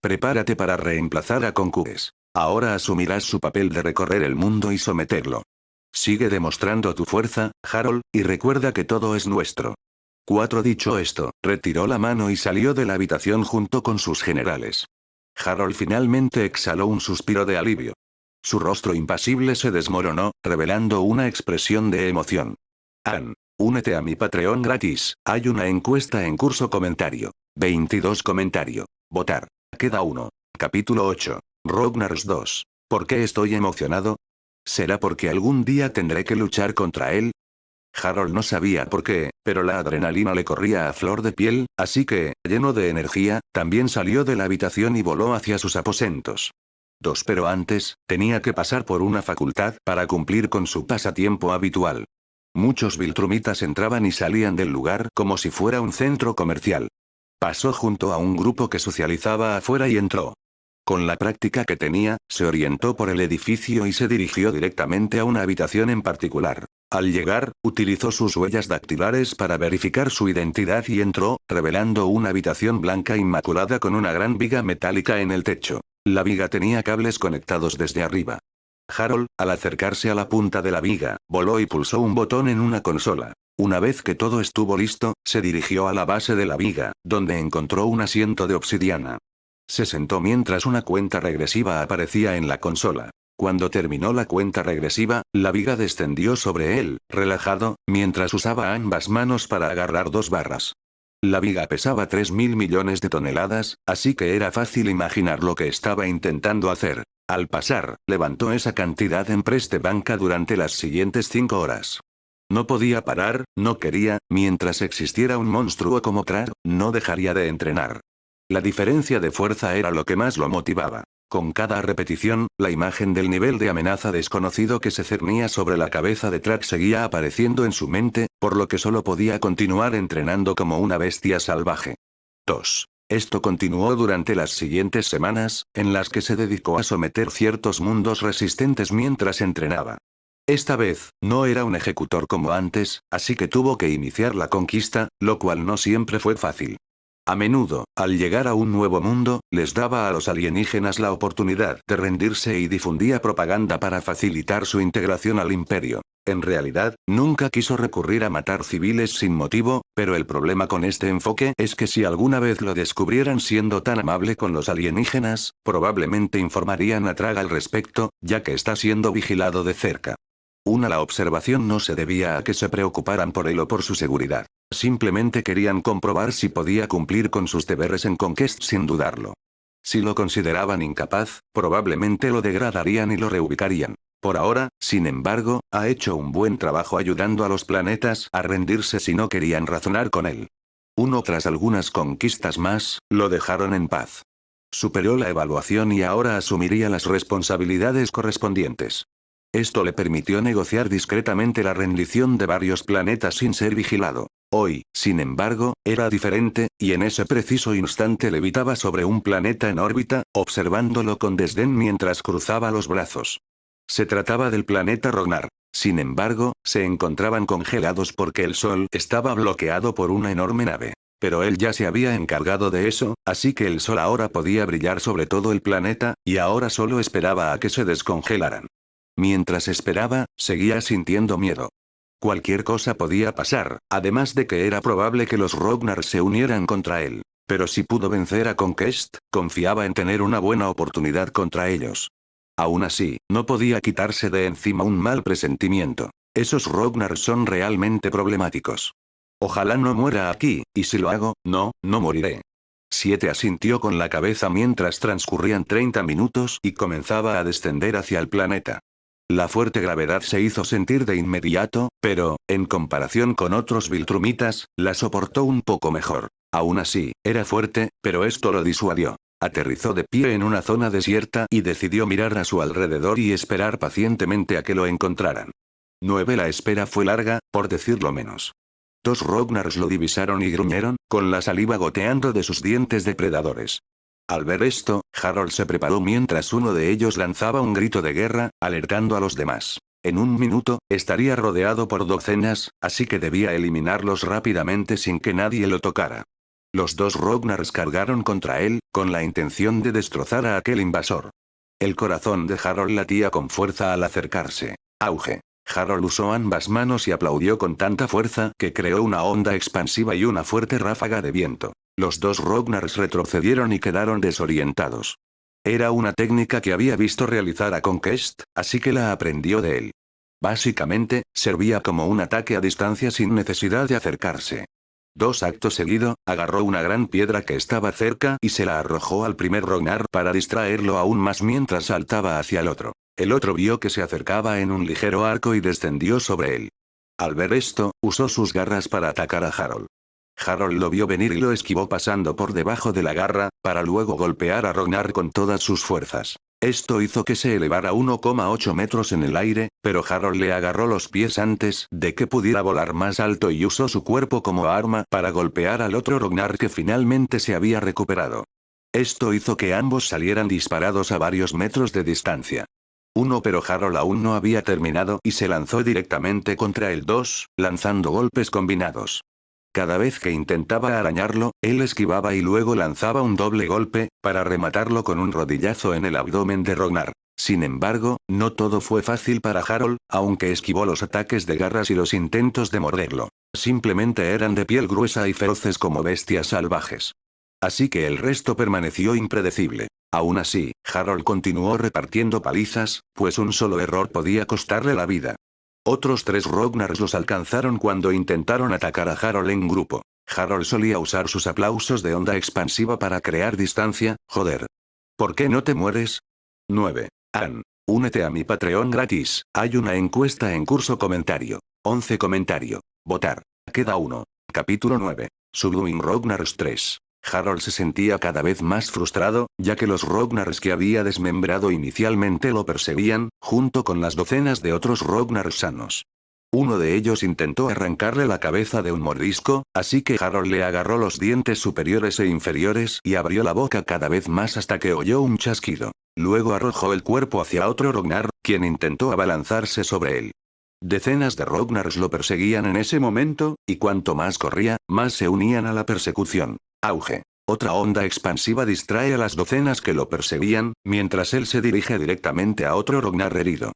Prepárate para reemplazar a Conquest. Ahora asumirás su papel de recorrer el mundo y someterlo. Sigue demostrando tu fuerza, Harold, y recuerda que todo es nuestro. 4. Dicho esto, retiró la mano y salió de la habitación junto con sus generales. Harold finalmente exhaló un suspiro de alivio. Su rostro impasible se desmoronó, revelando una expresión de emoción. Únete a mi Patreon gratis. Hay una encuesta en curso. Comentario. 22 comentario. Votar. Queda uno. Capítulo 8. Rognars 2. ¿Por qué estoy emocionado? ¿Será porque algún día tendré que luchar contra él? Harold no sabía por qué, pero la adrenalina le corría a flor de piel, así que, lleno de energía, también salió de la habitación y voló hacia sus aposentos. Pero antes, tenía que pasar por una facultad para cumplir con su pasatiempo habitual. Muchos viltrumitas entraban y salían del lugar como si fuera un centro comercial. Pasó junto a un grupo que socializaba afuera y entró. Con la práctica que tenía, se orientó por el edificio y se dirigió directamente a una habitación en particular. Al llegar, utilizó sus huellas dactilares para verificar su identidad y entró, revelando una habitación blanca inmaculada con una gran viga metálica en el techo. La viga tenía cables conectados desde arriba. Harold, al acercarse a la punta de la viga, voló y pulsó un botón en una consola. Una vez que todo estuvo listo, se dirigió a la base de la viga, donde encontró un asiento de obsidiana. Se sentó mientras una cuenta regresiva aparecía en la consola. Cuando terminó la cuenta regresiva, la viga descendió sobre él, relajado, mientras usaba ambas manos para agarrar dos barras. La viga pesaba 3.000 millones de toneladas, así que era fácil imaginar lo que estaba intentando hacer. Al pasar, levantó esa cantidad en press de banca durante las siguientes 5 horas. No podía parar, no quería, mientras existiera un monstruo como Trar, no dejaría de entrenar. La diferencia de fuerza era lo que más lo motivaba. Con cada repetición, la imagen del nivel de amenaza desconocido que se cernía sobre la cabeza de Trar seguía apareciendo en su mente, por lo que solo podía continuar entrenando como una bestia salvaje. 2. Esto continuó durante las siguientes semanas, en las que se dedicó a someter ciertos mundos resistentes mientras entrenaba. Esta vez, no era un ejecutor como antes, así que tuvo que iniciar la conquista, lo cual no siempre fue fácil. A menudo, al llegar a un nuevo mundo, les daba a los alienígenas la oportunidad de rendirse y difundía propaganda para facilitar su integración al imperio. En realidad, nunca quiso recurrir a matar civiles sin motivo, pero el problema con este enfoque es que si alguna vez lo descubrieran siendo tan amable con los alienígenas, probablemente informarían a Trag al respecto, ya que está siendo vigilado de cerca. La observación no se debía a que se preocuparan por él o por su seguridad. Simplemente querían comprobar si podía cumplir con sus deberes en Conquest sin dudarlo. Si lo consideraban incapaz, probablemente lo degradarían y lo reubicarían. Por ahora, sin embargo, ha hecho un buen trabajo ayudando a los planetas a rendirse si no querían razonar con él. Tras algunas conquistas más, lo dejaron en paz. Superó la evaluación y ahora asumiría las responsabilidades correspondientes. Esto le permitió negociar discretamente la rendición de varios planetas sin ser vigilado. Hoy, sin embargo, era diferente, y en ese preciso instante levitaba sobre un planeta en órbita, observándolo con desdén mientras cruzaba los brazos. Se trataba del planeta Rognar. Sin embargo, se encontraban congelados porque el Sol estaba bloqueado por una enorme nave. Pero él ya se había encargado de eso, así que el Sol ahora podía brillar sobre todo el planeta, y ahora solo esperaba a que se descongelaran. Mientras esperaba, seguía sintiendo miedo. Cualquier cosa podía pasar, además de que era probable que los Rognars se unieran contra él. Pero si pudo vencer a Conquest, confiaba en tener una buena oportunidad contra ellos. Aún así, no podía quitarse de encima un mal presentimiento. Esos Rognars son realmente problemáticos. Ojalá no muera aquí, y si lo hago, no moriré. 7 asintió con la cabeza mientras transcurrían 30 minutos y comenzaba a descender hacia el planeta. La fuerte gravedad se hizo sentir de inmediato, pero, en comparación con otros viltrumitas, la soportó un poco mejor. Aún así, era fuerte, pero esto lo disuadió. Aterrizó de pie en una zona desierta y decidió mirar a su alrededor y esperar pacientemente a que lo encontraran. 9. La espera fue larga, por decirlo menos. 2 Rognars lo divisaron y gruñeron, con la saliva goteando de sus dientes depredadores. Al ver esto, Harold se preparó mientras uno de ellos lanzaba un grito de guerra, alertando a los demás. En un minuto, estaría rodeado por docenas, así que debía eliminarlos rápidamente sin que nadie lo tocara. Los 2 Rognars cargaron contra él, con la intención de destrozar a aquel invasor. El corazón de Harold latía con fuerza al acercarse. Auge. Harold usó ambas manos y aplaudió con tanta fuerza que creó una onda expansiva y una fuerte ráfaga de viento. Los 2 Rognars retrocedieron y quedaron desorientados. Era una técnica que había visto realizar a Conquest, así que la aprendió de él. Básicamente, servía como un ataque a distancia sin necesidad de acercarse. Acto seguido, agarró una gran piedra que estaba cerca y se la arrojó al primer Rognar para distraerlo aún más mientras saltaba hacia el otro. El otro vio que se acercaba en un ligero arco y descendió sobre él. Al ver esto, usó sus garras para atacar a Harold. Harold lo vio venir y lo esquivó pasando por debajo de la garra, para luego golpear a Rognar con todas sus fuerzas. Esto hizo que se elevara 1,8 metros en el aire, pero Harold le agarró los pies antes de que pudiera volar más alto y usó su cuerpo como arma para golpear al otro Rognar que finalmente se había recuperado. Esto hizo que ambos salieran disparados a varios metros de distancia. Pero Harold aún no había terminado y se lanzó directamente contra el 2, lanzando golpes combinados. Cada vez que intentaba arañarlo, él esquivaba y luego lanzaba un doble golpe, para rematarlo con un rodillazo en el abdomen de Rognar. Sin embargo, no todo fue fácil para Harold, aunque esquivó los ataques de garras y los intentos de morderlo. Simplemente eran de piel gruesa y feroces como bestias salvajes. Así que el resto permaneció impredecible. Aún así, Harold continuó repartiendo palizas, pues un solo error podía costarle la vida. Otros 3 Rognars los alcanzaron cuando intentaron atacar a Harold en grupo. Harold solía usar sus aplausos de onda expansiva para crear distancia, joder. ¿Por qué no te mueres? 9. Únete a mi Patreon gratis, hay una encuesta en curso comentario. 11 comentario. Votar. Queda 1. Capítulo 9. Subduing Rognars 3. Harold se sentía cada vez más frustrado, ya que los Rognars que había desmembrado inicialmente lo perseguían, junto con las docenas de otros Rognars sanos. Uno de ellos intentó arrancarle la cabeza de un mordisco, así que Harold le agarró los dientes superiores e inferiores y abrió la boca cada vez más hasta que oyó un chasquido. Luego arrojó el cuerpo hacia otro Rognar, quien intentó abalanzarse sobre él. Decenas de Rognars lo perseguían en ese momento, y cuanto más corría, más se unían a la persecución. Auge. Otra onda expansiva distrae a las docenas que lo perseguían, mientras él se dirige directamente a otro Rognar herido.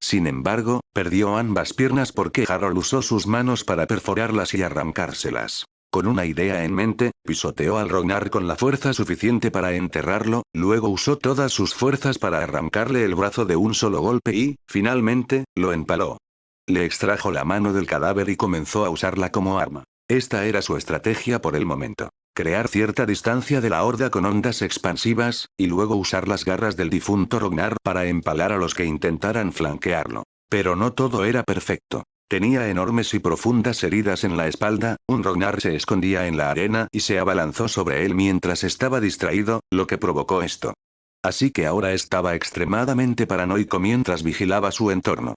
Sin embargo, perdió ambas piernas porque Harold usó sus manos para perforarlas y arrancárselas. Con una idea en mente, pisoteó al Rognar con la fuerza suficiente para enterrarlo, luego usó todas sus fuerzas para arrancarle el brazo de un solo golpe y, finalmente, lo empaló. Le extrajo la mano del cadáver y comenzó a usarla como arma. Esta era su estrategia por el momento. Crear cierta distancia de la horda con ondas expansivas, y luego usar las garras del difunto Rognar para empalar a los que intentaran flanquearlo. Pero no todo era perfecto. Tenía enormes y profundas heridas en la espalda, un Rognar se escondía en la arena y se abalanzó sobre él mientras estaba distraído, lo que provocó esto. Así que ahora estaba extremadamente paranoico mientras vigilaba su entorno.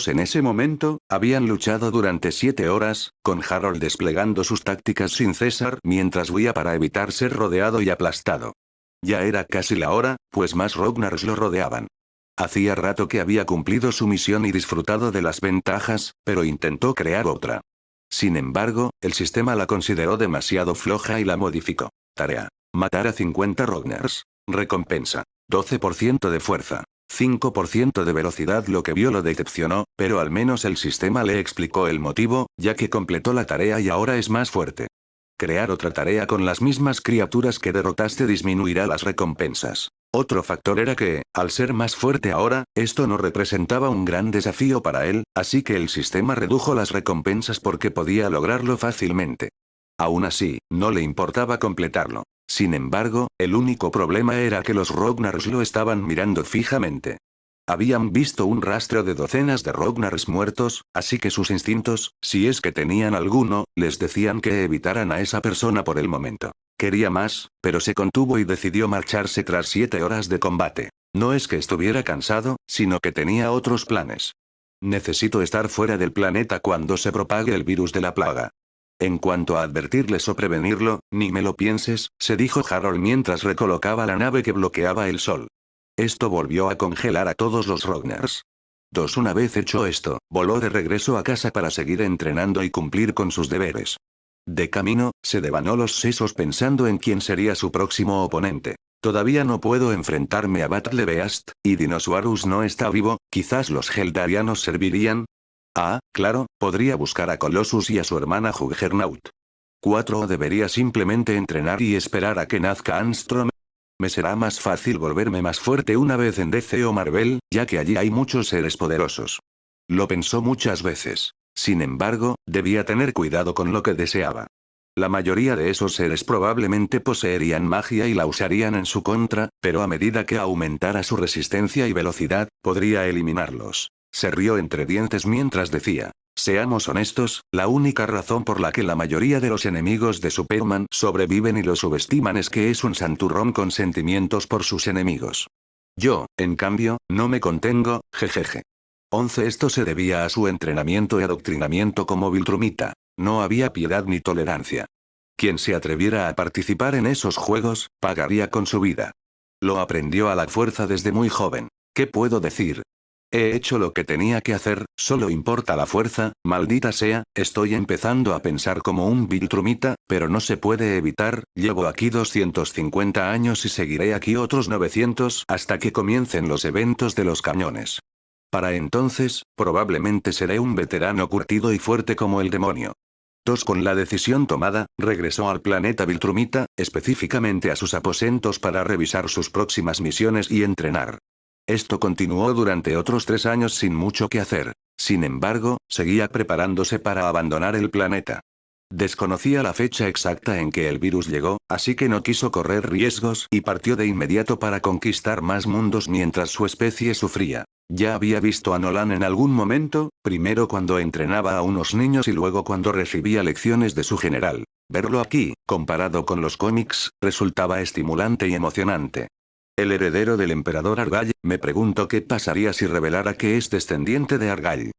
En ese momento, habían luchado durante 7 horas, con Harold desplegando sus tácticas sin cesar mientras huía para evitar ser rodeado y aplastado. Ya era casi la hora, pues más Rognars lo rodeaban. Hacía rato que había cumplido su misión y disfrutado de las ventajas, pero intentó crear otra. Sin embargo, el sistema la consideró demasiado floja y la modificó. Tarea. Matar a 50 Rognars. Recompensa. 12% de fuerza. 5% de velocidad. Lo que vio lo decepcionó, pero al menos el sistema le explicó el motivo, ya que completó la tarea y ahora es más fuerte. Crear otra tarea con las mismas criaturas que derrotaste disminuirá las recompensas. Otro factor era que, al ser más fuerte ahora, esto no representaba un gran desafío para él, así que el sistema redujo las recompensas porque podía lograrlo fácilmente. Aún así, no le importaba completarlo. Sin embargo, el único problema era que los Rognars lo estaban mirando fijamente. Habían visto un rastro de docenas de Rognars muertos, así que sus instintos, si es que tenían alguno, les decían que evitaran a esa persona por el momento. Quería más, pero se contuvo y decidió marcharse tras 7 horas de combate. No es que estuviera cansado, sino que tenía otros planes. Necesito estar fuera del planeta cuando se propague el virus de la plaga. En cuanto a advertirles o prevenirlo, ni me lo pienses, se dijo Harold mientras recolocaba la nave que bloqueaba el sol. Esto volvió a congelar a todos los Rognars. Una vez hecho esto, voló de regreso a casa para seguir entrenando y cumplir con sus deberes. De camino, se devanó los sesos pensando en quién sería su próximo oponente. Todavía no puedo enfrentarme a Battlebeast, y Dinosaurus no está vivo, quizás los Heldarianos servirían. Claro, podría buscar a Colossus y a su hermana Juggernaut. 4 O debería simplemente entrenar y esperar a que nazca Armstrong. Me será más fácil volverme más fuerte una vez en DC o Marvel, ya que allí hay muchos seres poderosos. Lo pensó muchas veces. Sin embargo, debía tener cuidado con lo que deseaba. La mayoría de esos seres probablemente poseerían magia y la usarían en su contra, pero a medida que aumentara su resistencia y velocidad, podría eliminarlos. Se rió entre dientes mientras decía: seamos honestos, la única razón por la que la mayoría de los enemigos de Superman sobreviven y lo subestiman es que es un santurrón con sentimientos por sus enemigos. Yo, en cambio, no me contengo, jejeje. 11. Esto se debía a su entrenamiento y adoctrinamiento como Viltrumita. No había piedad ni tolerancia. Quien se atreviera a participar en esos juegos, pagaría con su vida. Lo aprendió a la fuerza desde muy joven. ¿Qué puedo decir? He hecho lo que tenía que hacer, solo importa la fuerza, maldita sea, estoy empezando a pensar como un Viltrumita, pero no se puede evitar, llevo aquí 250 años y seguiré aquí otros 900 hasta que comiencen los eventos de los cañones. Para entonces, probablemente seré un veterano curtido y fuerte como el demonio. 2. Con la decisión tomada, regresó al planeta Viltrumita, específicamente a sus aposentos para revisar sus próximas misiones y entrenar. Esto continuó durante otros 3 años sin mucho que hacer. Sin embargo, seguía preparándose para abandonar el planeta. Desconocía la fecha exacta en que el virus llegó, así que no quiso correr riesgos y partió de inmediato para conquistar más mundos mientras su especie sufría. Ya había visto a Nolan en algún momento, primero cuando entrenaba a unos niños y luego cuando recibía lecciones de su general. Verlo aquí, comparado con los cómics, resultaba estimulante y emocionante. El heredero del emperador Argyle, me pregunto qué pasaría si revelara que es descendiente de Argyle.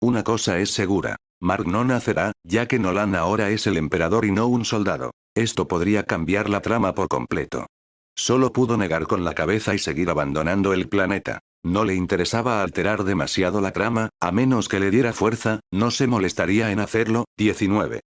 Una cosa es segura. Mark no nacerá, ya que Nolan ahora es el emperador y no un soldado. Esto podría cambiar la trama por completo. Solo pudo negar con la cabeza y seguir abandonando el planeta. No le interesaba alterar demasiado la trama, a menos que le diera fuerza, no se molestaría en hacerlo. 19.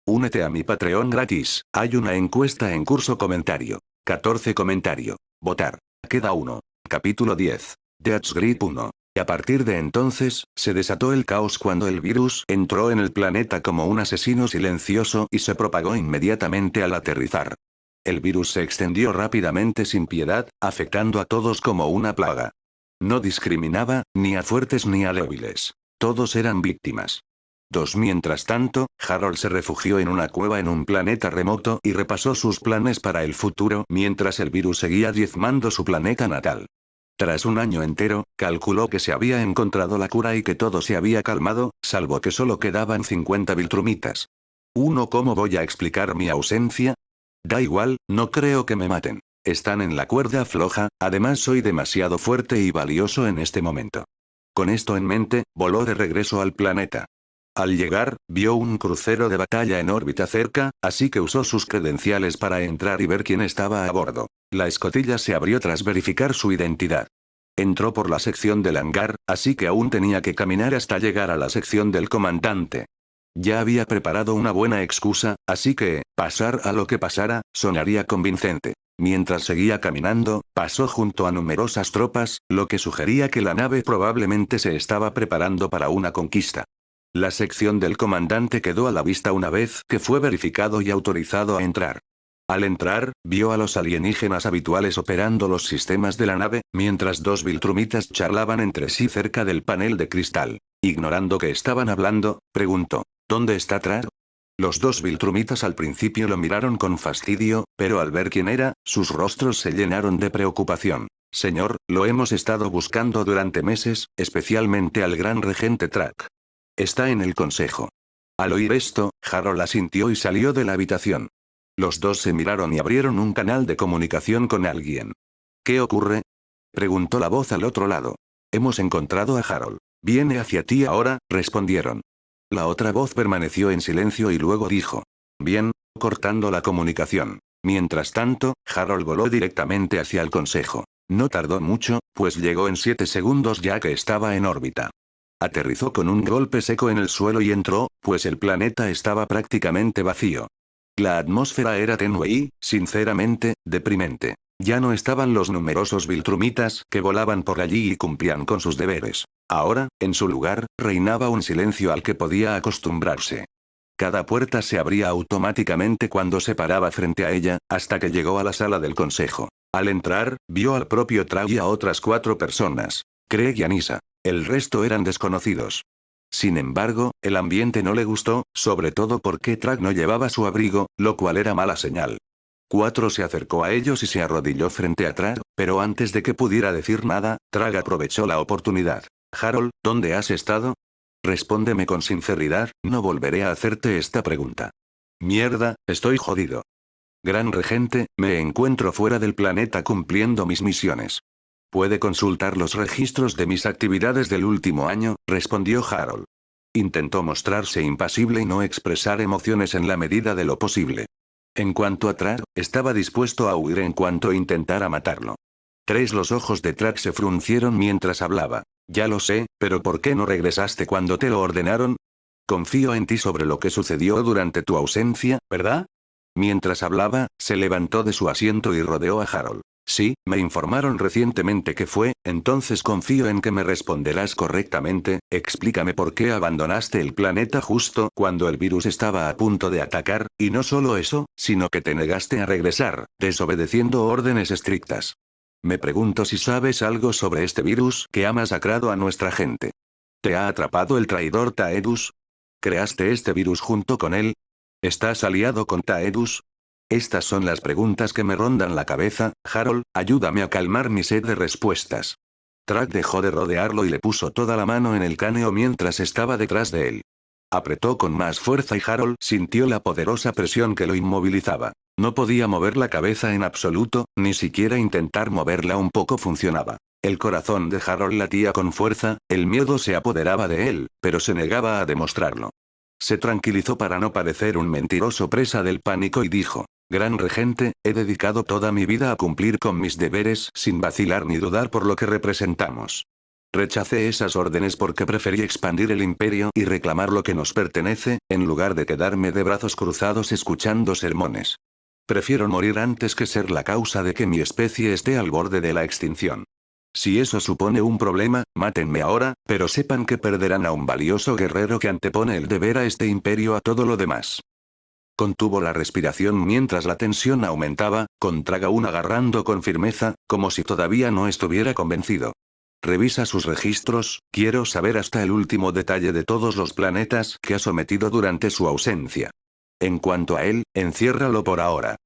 Únete a mi Patreon gratis. Hay una encuesta en curso. Comentario. 14. Comentario. Votar. Queda 1. Capítulo 10. Death's Grip 1. Y a partir de entonces, se desató el caos cuando el virus entró en el planeta como un asesino silencioso y se propagó inmediatamente al aterrizar. El virus se extendió rápidamente sin piedad, afectando a todos como una plaga. No discriminaba, ni a fuertes ni a débiles. Todos eran víctimas. 2. Mientras tanto, Harold se refugió en una cueva en un planeta remoto y repasó sus planes para el futuro mientras el virus seguía diezmando su planeta natal. Tras un año entero, calculó que se había encontrado la cura y que todo se había calmado, salvo que solo quedaban 50 Viltrumitas. 1. ¿Cómo voy a explicar mi ausencia? Da igual, no creo que me maten. Están en la cuerda floja, además soy demasiado fuerte y valioso en este momento. Con esto en mente, voló de regreso al planeta. Al llegar, vio un crucero de batalla en órbita cerca, así que usó sus credenciales para entrar y ver quién estaba a bordo. La escotilla se abrió tras verificar su identidad. Entró por la sección del hangar, así que aún tenía que caminar hasta llegar a la sección del comandante. Ya había preparado una buena excusa, así que, pasar a lo que pasara, sonaría convincente. Mientras seguía caminando, pasó junto a numerosas tropas, lo que sugería que la nave probablemente se estaba preparando para una conquista. La sección del comandante quedó a la vista una vez que fue verificado y autorizado a entrar. Al entrar, vio a los alienígenas habituales operando los sistemas de la nave, mientras 2 Viltrumitas charlaban entre sí cerca del panel de cristal. Ignorando que estaban hablando, preguntó: ¿dónde está Trar? Los 2 Viltrumitas al principio lo miraron con fastidio, pero al ver quién era, sus rostros se llenaron de preocupación. Señor, lo hemos estado buscando durante meses, especialmente al gran regente Track. Está en el consejo. Al oír esto, Harold asintió y salió de la habitación. Los dos se miraron y abrieron un canal de comunicación con alguien. ¿Qué ocurre? Preguntó la voz al otro lado. Hemos encontrado a Harold. Viene hacia ti ahora, respondieron. La otra voz permaneció en silencio y luego dijo: bien, cortando la comunicación. Mientras tanto, Harold voló directamente hacia el consejo. No tardó mucho, pues llegó en 7 segundos ya que estaba en órbita. Aterrizó con un golpe seco en el suelo y entró, pues el planeta estaba prácticamente vacío. La atmósfera era tenue y, sinceramente, deprimente. Ya no estaban los numerosos Viltrumitas que volaban por allí y cumplían con sus deberes. Ahora, en su lugar, reinaba un silencio al que podía acostumbrarse. Cada puerta se abría automáticamente cuando se paraba frente a ella, hasta que llegó a la sala del consejo. Al entrar, vio al propio Trag y a otras 4 personas. Craig y Anissa. El resto eran desconocidos. Sin embargo, el ambiente no le gustó, sobre todo porque Trag no llevaba su abrigo, lo cual era mala señal. 4 se acercó a ellos y se arrodilló frente a Trag, pero antes de que pudiera decir nada, Trag aprovechó la oportunidad. Harold, ¿dónde has estado? Respóndeme con sinceridad, no volveré a hacerte esta pregunta. Mierda, estoy jodido. Gran regente, me encuentro fuera del planeta cumpliendo mis misiones. Puede consultar los registros de mis actividades del último año, respondió Harold. Intentó mostrarse impasible y no expresar emociones en la medida de lo posible. En cuanto a Trag, estaba dispuesto a huir en cuanto intentara matarlo. Los ojos de Trag se fruncieron mientras hablaba. Ya lo sé, pero ¿por qué no regresaste cuando te lo ordenaron? Confío en ti sobre lo que sucedió durante tu ausencia, ¿verdad? Mientras hablaba, se levantó de su asiento y rodeó a Harold. Sí, me informaron recientemente que fue, entonces confío en que me responderás correctamente. Explícame por qué abandonaste el planeta justo cuando el virus estaba a punto de atacar, y no solo eso, sino que te negaste a regresar, desobedeciendo órdenes estrictas. Me pregunto si sabes algo sobre este virus que ha masacrado a nuestra gente. ¿Te ha atrapado el traidor Taedus? ¿Creaste este virus junto con él? ¿Estás aliado con Taedus? Estas son las preguntas que me rondan la cabeza. Harold, ayúdame a calmar mi sed de respuestas. Trag dejó de rodearlo y le puso toda la mano en el cráneo mientras estaba detrás de él. Apretó con más fuerza y Harold sintió la poderosa presión que lo inmovilizaba. No podía mover la cabeza en absoluto, ni siquiera intentar moverla un poco funcionaba. El corazón de Harold latía con fuerza, el miedo se apoderaba de él, pero se negaba a demostrarlo. Se tranquilizó para no parecer un mentiroso presa del pánico y dijo: Gran regente, he dedicado toda mi vida a cumplir con mis deberes sin vacilar ni dudar por lo que representamos. Rechacé esas órdenes porque preferí expandir el imperio y reclamar lo que nos pertenece, en lugar de quedarme de brazos cruzados escuchando sermones. Prefiero morir antes que ser la causa de que mi especie esté al borde de la extinción. Si eso supone un problema, mátenme ahora, pero sepan que perderán a un valioso guerrero que antepone el deber a este imperio a todo lo demás. Contuvo la respiración mientras la tensión aumentaba, con Trag aún agarrando con firmeza, como si todavía no estuviera convencido. Revisa sus registros, quiero saber hasta el último detalle de todos los planetas que ha sometido durante su ausencia. En cuanto a él, enciérralo por ahora.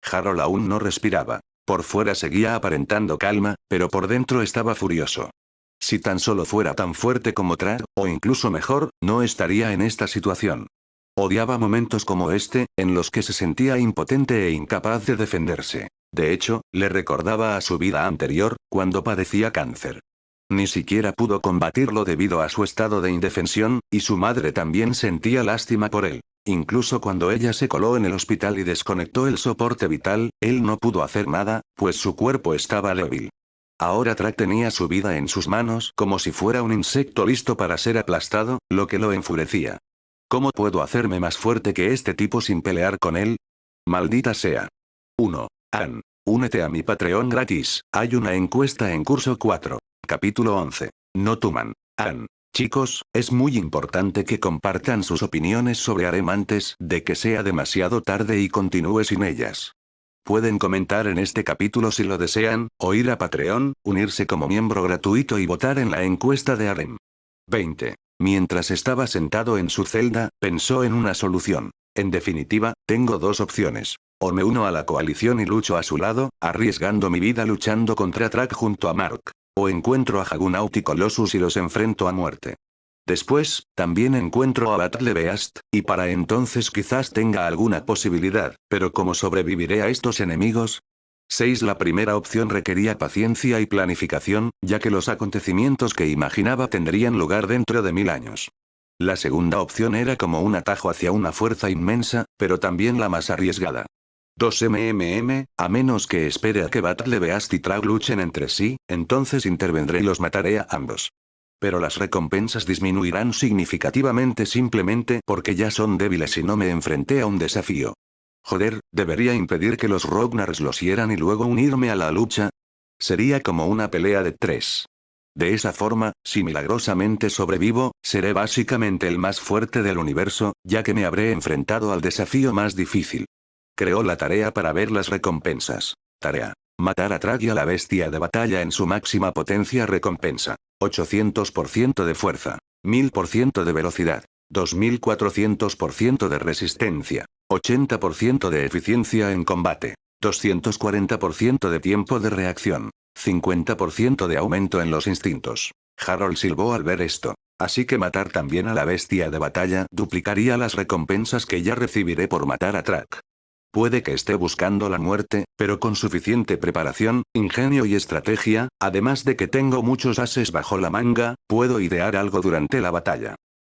Harold aún no respiraba. Por fuera seguía aparentando calma, pero por dentro estaba furioso. Si tan solo fuera tan fuerte como Trag, o incluso mejor, no estaría en esta situación. Odiaba momentos como este, en los que se sentía impotente e incapaz de defenderse. De hecho, le recordaba a su vida anterior, cuando padecía cáncer. Ni siquiera pudo combatirlo debido a su estado de indefensión, y su madre también sentía lástima por él. Incluso cuando ella se coló en el hospital y desconectó el soporte vital, él no pudo hacer nada, pues su cuerpo estaba débil. Ahora Trag tenía su vida en sus manos como si fuera un insecto listo para ser aplastado, lo que lo enfurecía. ¿Cómo puedo hacerme más fuerte que este tipo sin pelear con él? Maldita sea. 1. Ann. Únete a mi Patreon gratis, hay una encuesta en curso 4. Capítulo 11. No Tuman. Ann. Chicos, es muy importante que compartan sus opiniones sobre Harem antes de que sea demasiado tarde y continúe sin ellas. Pueden comentar en este capítulo si lo desean, o ir a Patreon, unirse como miembro gratuito y votar en la encuesta de Harem. 20. Mientras estaba sentado en su celda, pensó en una solución. En definitiva, tengo dos opciones. O me uno a la coalición y lucho a su lado, arriesgando mi vida luchando contra Trag junto a Mark. O encuentro a Jagunaut y Colossus y los enfrento a muerte. Después, también encuentro a Battle Beast, y para entonces quizás tenga alguna posibilidad, pero ¿cómo sobreviviré a estos enemigos? 6. La primera opción requería paciencia y planificación, ya que los acontecimientos que imaginaba tendrían lugar dentro de 1000 años. La segunda opción era como un atajo hacia una fuerza inmensa, pero también la más arriesgada. 2. A menos que espere a que Battle Beast y Trag luchen entre sí, entonces intervendré y los mataré a ambos. Pero las recompensas disminuirán significativamente simplemente porque ya son débiles y no me enfrenté a un desafío. Joder, ¿debería impedir que los Rognars los hieran y luego unirme a la lucha? Sería como una pelea de 3. De esa forma, si milagrosamente sobrevivo, seré básicamente el más fuerte del universo, ya que me habré enfrentado al desafío más difícil. Creó la tarea para ver las recompensas. Tarea: matar a Trag y a la bestia de batalla en su máxima potencia recompensa. 800% de fuerza. 1000% de velocidad. 2400% de resistencia. 80% de eficiencia en combate. 240% de tiempo de reacción. 50% de aumento en los instintos. Harold silbó al ver esto. Así que matar también a la bestia de batalla duplicaría las recompensas que ya recibiré por matar a Track. Puede que esté buscando la muerte, pero con suficiente preparación, ingenio y estrategia, además de que tengo muchos ases bajo la manga, puedo idear algo durante la batalla.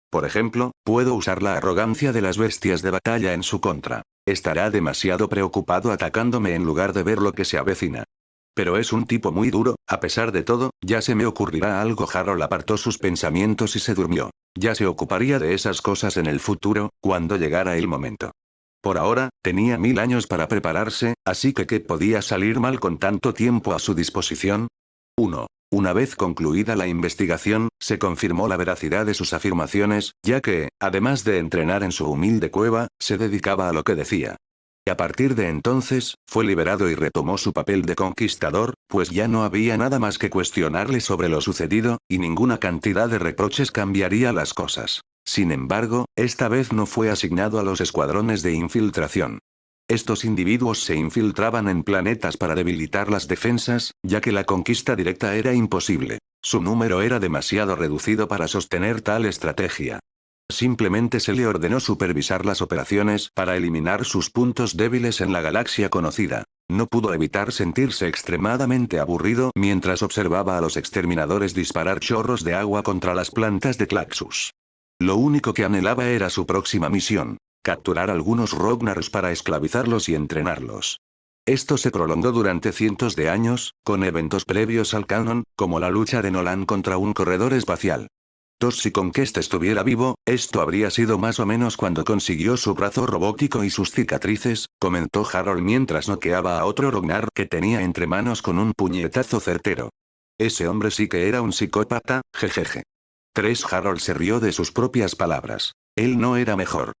Por ejemplo, puedo usar la arrogancia de las bestias de batalla en su contra. Estará demasiado preocupado atacándome en lugar de ver lo que se avecina. Pero es un tipo muy duro, a pesar de todo, ya se me ocurrirá algo. Harold apartó sus pensamientos y se durmió. Ya se ocuparía de esas cosas en el futuro, cuando llegara el momento. Por ahora, tenía 1000 años para prepararse, así que ¿qué podía salir mal con tanto tiempo a su disposición? 1. Una vez concluida la investigación, se confirmó la veracidad de sus afirmaciones, ya que, además de entrenar en su humilde cueva, se dedicaba a lo que decía. A partir de entonces, fue liberado y retomó su papel de conquistador, pues ya no había nada más que cuestionarle sobre lo sucedido, y ninguna cantidad de reproches cambiaría las cosas. Sin embargo, esta vez no fue asignado a los escuadrones de infiltración. Estos individuos se infiltraban en planetas para debilitar las defensas, ya que la conquista directa era imposible. Su número era demasiado reducido para sostener tal estrategia. Simplemente se le ordenó supervisar las operaciones para eliminar sus puntos débiles en la galaxia conocida. No pudo evitar sentirse extremadamente aburrido mientras observaba a los exterminadores disparar chorros de agua contra las plantas de Claxus. Lo único que anhelaba era su próxima misión: capturar algunos Rognars para esclavizarlos y entrenarlos. Esto se prolongó durante cientos de años, con eventos previos al canon, como la lucha de Nolan contra un corredor espacial. Si Conquest estuviera vivo, esto habría sido más o menos cuando consiguió su brazo robótico y sus cicatrices, comentó Harold mientras noqueaba a otro Rognar que tenía entre manos con un puñetazo certero. Ese hombre sí que era un psicópata, jejeje. 3. Harold se rió de sus propias palabras. Él no era mejor.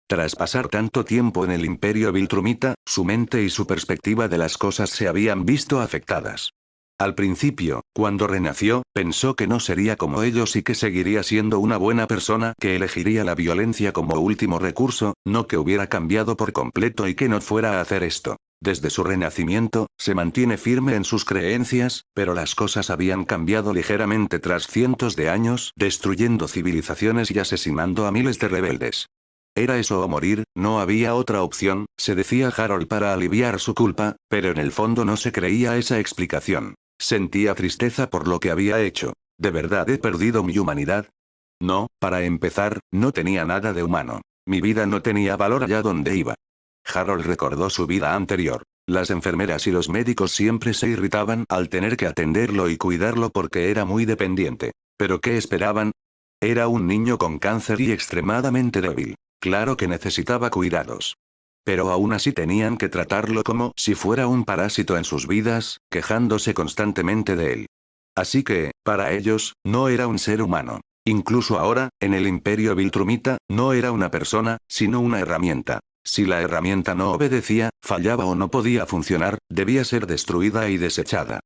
Tras pasar tanto tiempo en el Imperio Viltrumita, su mente y su perspectiva de las cosas se habían visto afectadas. Al principio, cuando renació, pensó que no sería como ellos y que seguiría siendo una buena persona que elegiría la violencia como último recurso, no que hubiera cambiado por completo y que no fuera a hacer esto. Desde su renacimiento, se mantiene firme en sus creencias, pero las cosas habían cambiado ligeramente tras cientos de años, destruyendo civilizaciones y asesinando a miles de rebeldes. Era eso o morir, no había otra opción, se decía Harold para aliviar su culpa, pero en el fondo no se creía esa explicación. Sentía tristeza por lo que había hecho. ¿De verdad he perdido mi humanidad? No, para empezar, no tenía nada de humano. Mi vida no tenía valor allá donde iba. Harold recordó su vida anterior. Las enfermeras y los médicos siempre se irritaban al tener que atenderlo y cuidarlo porque era muy dependiente. ¿Pero qué esperaban? Era un niño con cáncer y extremadamente débil. Claro que necesitaba cuidados. Pero aún así tenían que tratarlo como si fuera un parásito en sus vidas, quejándose constantemente de él. Así que, para ellos, no era un ser humano. Incluso ahora, en el Imperio Viltrumita, no era una persona, sino una herramienta. Si la herramienta no obedecía, fallaba o no podía funcionar, debía ser destruida y desechada.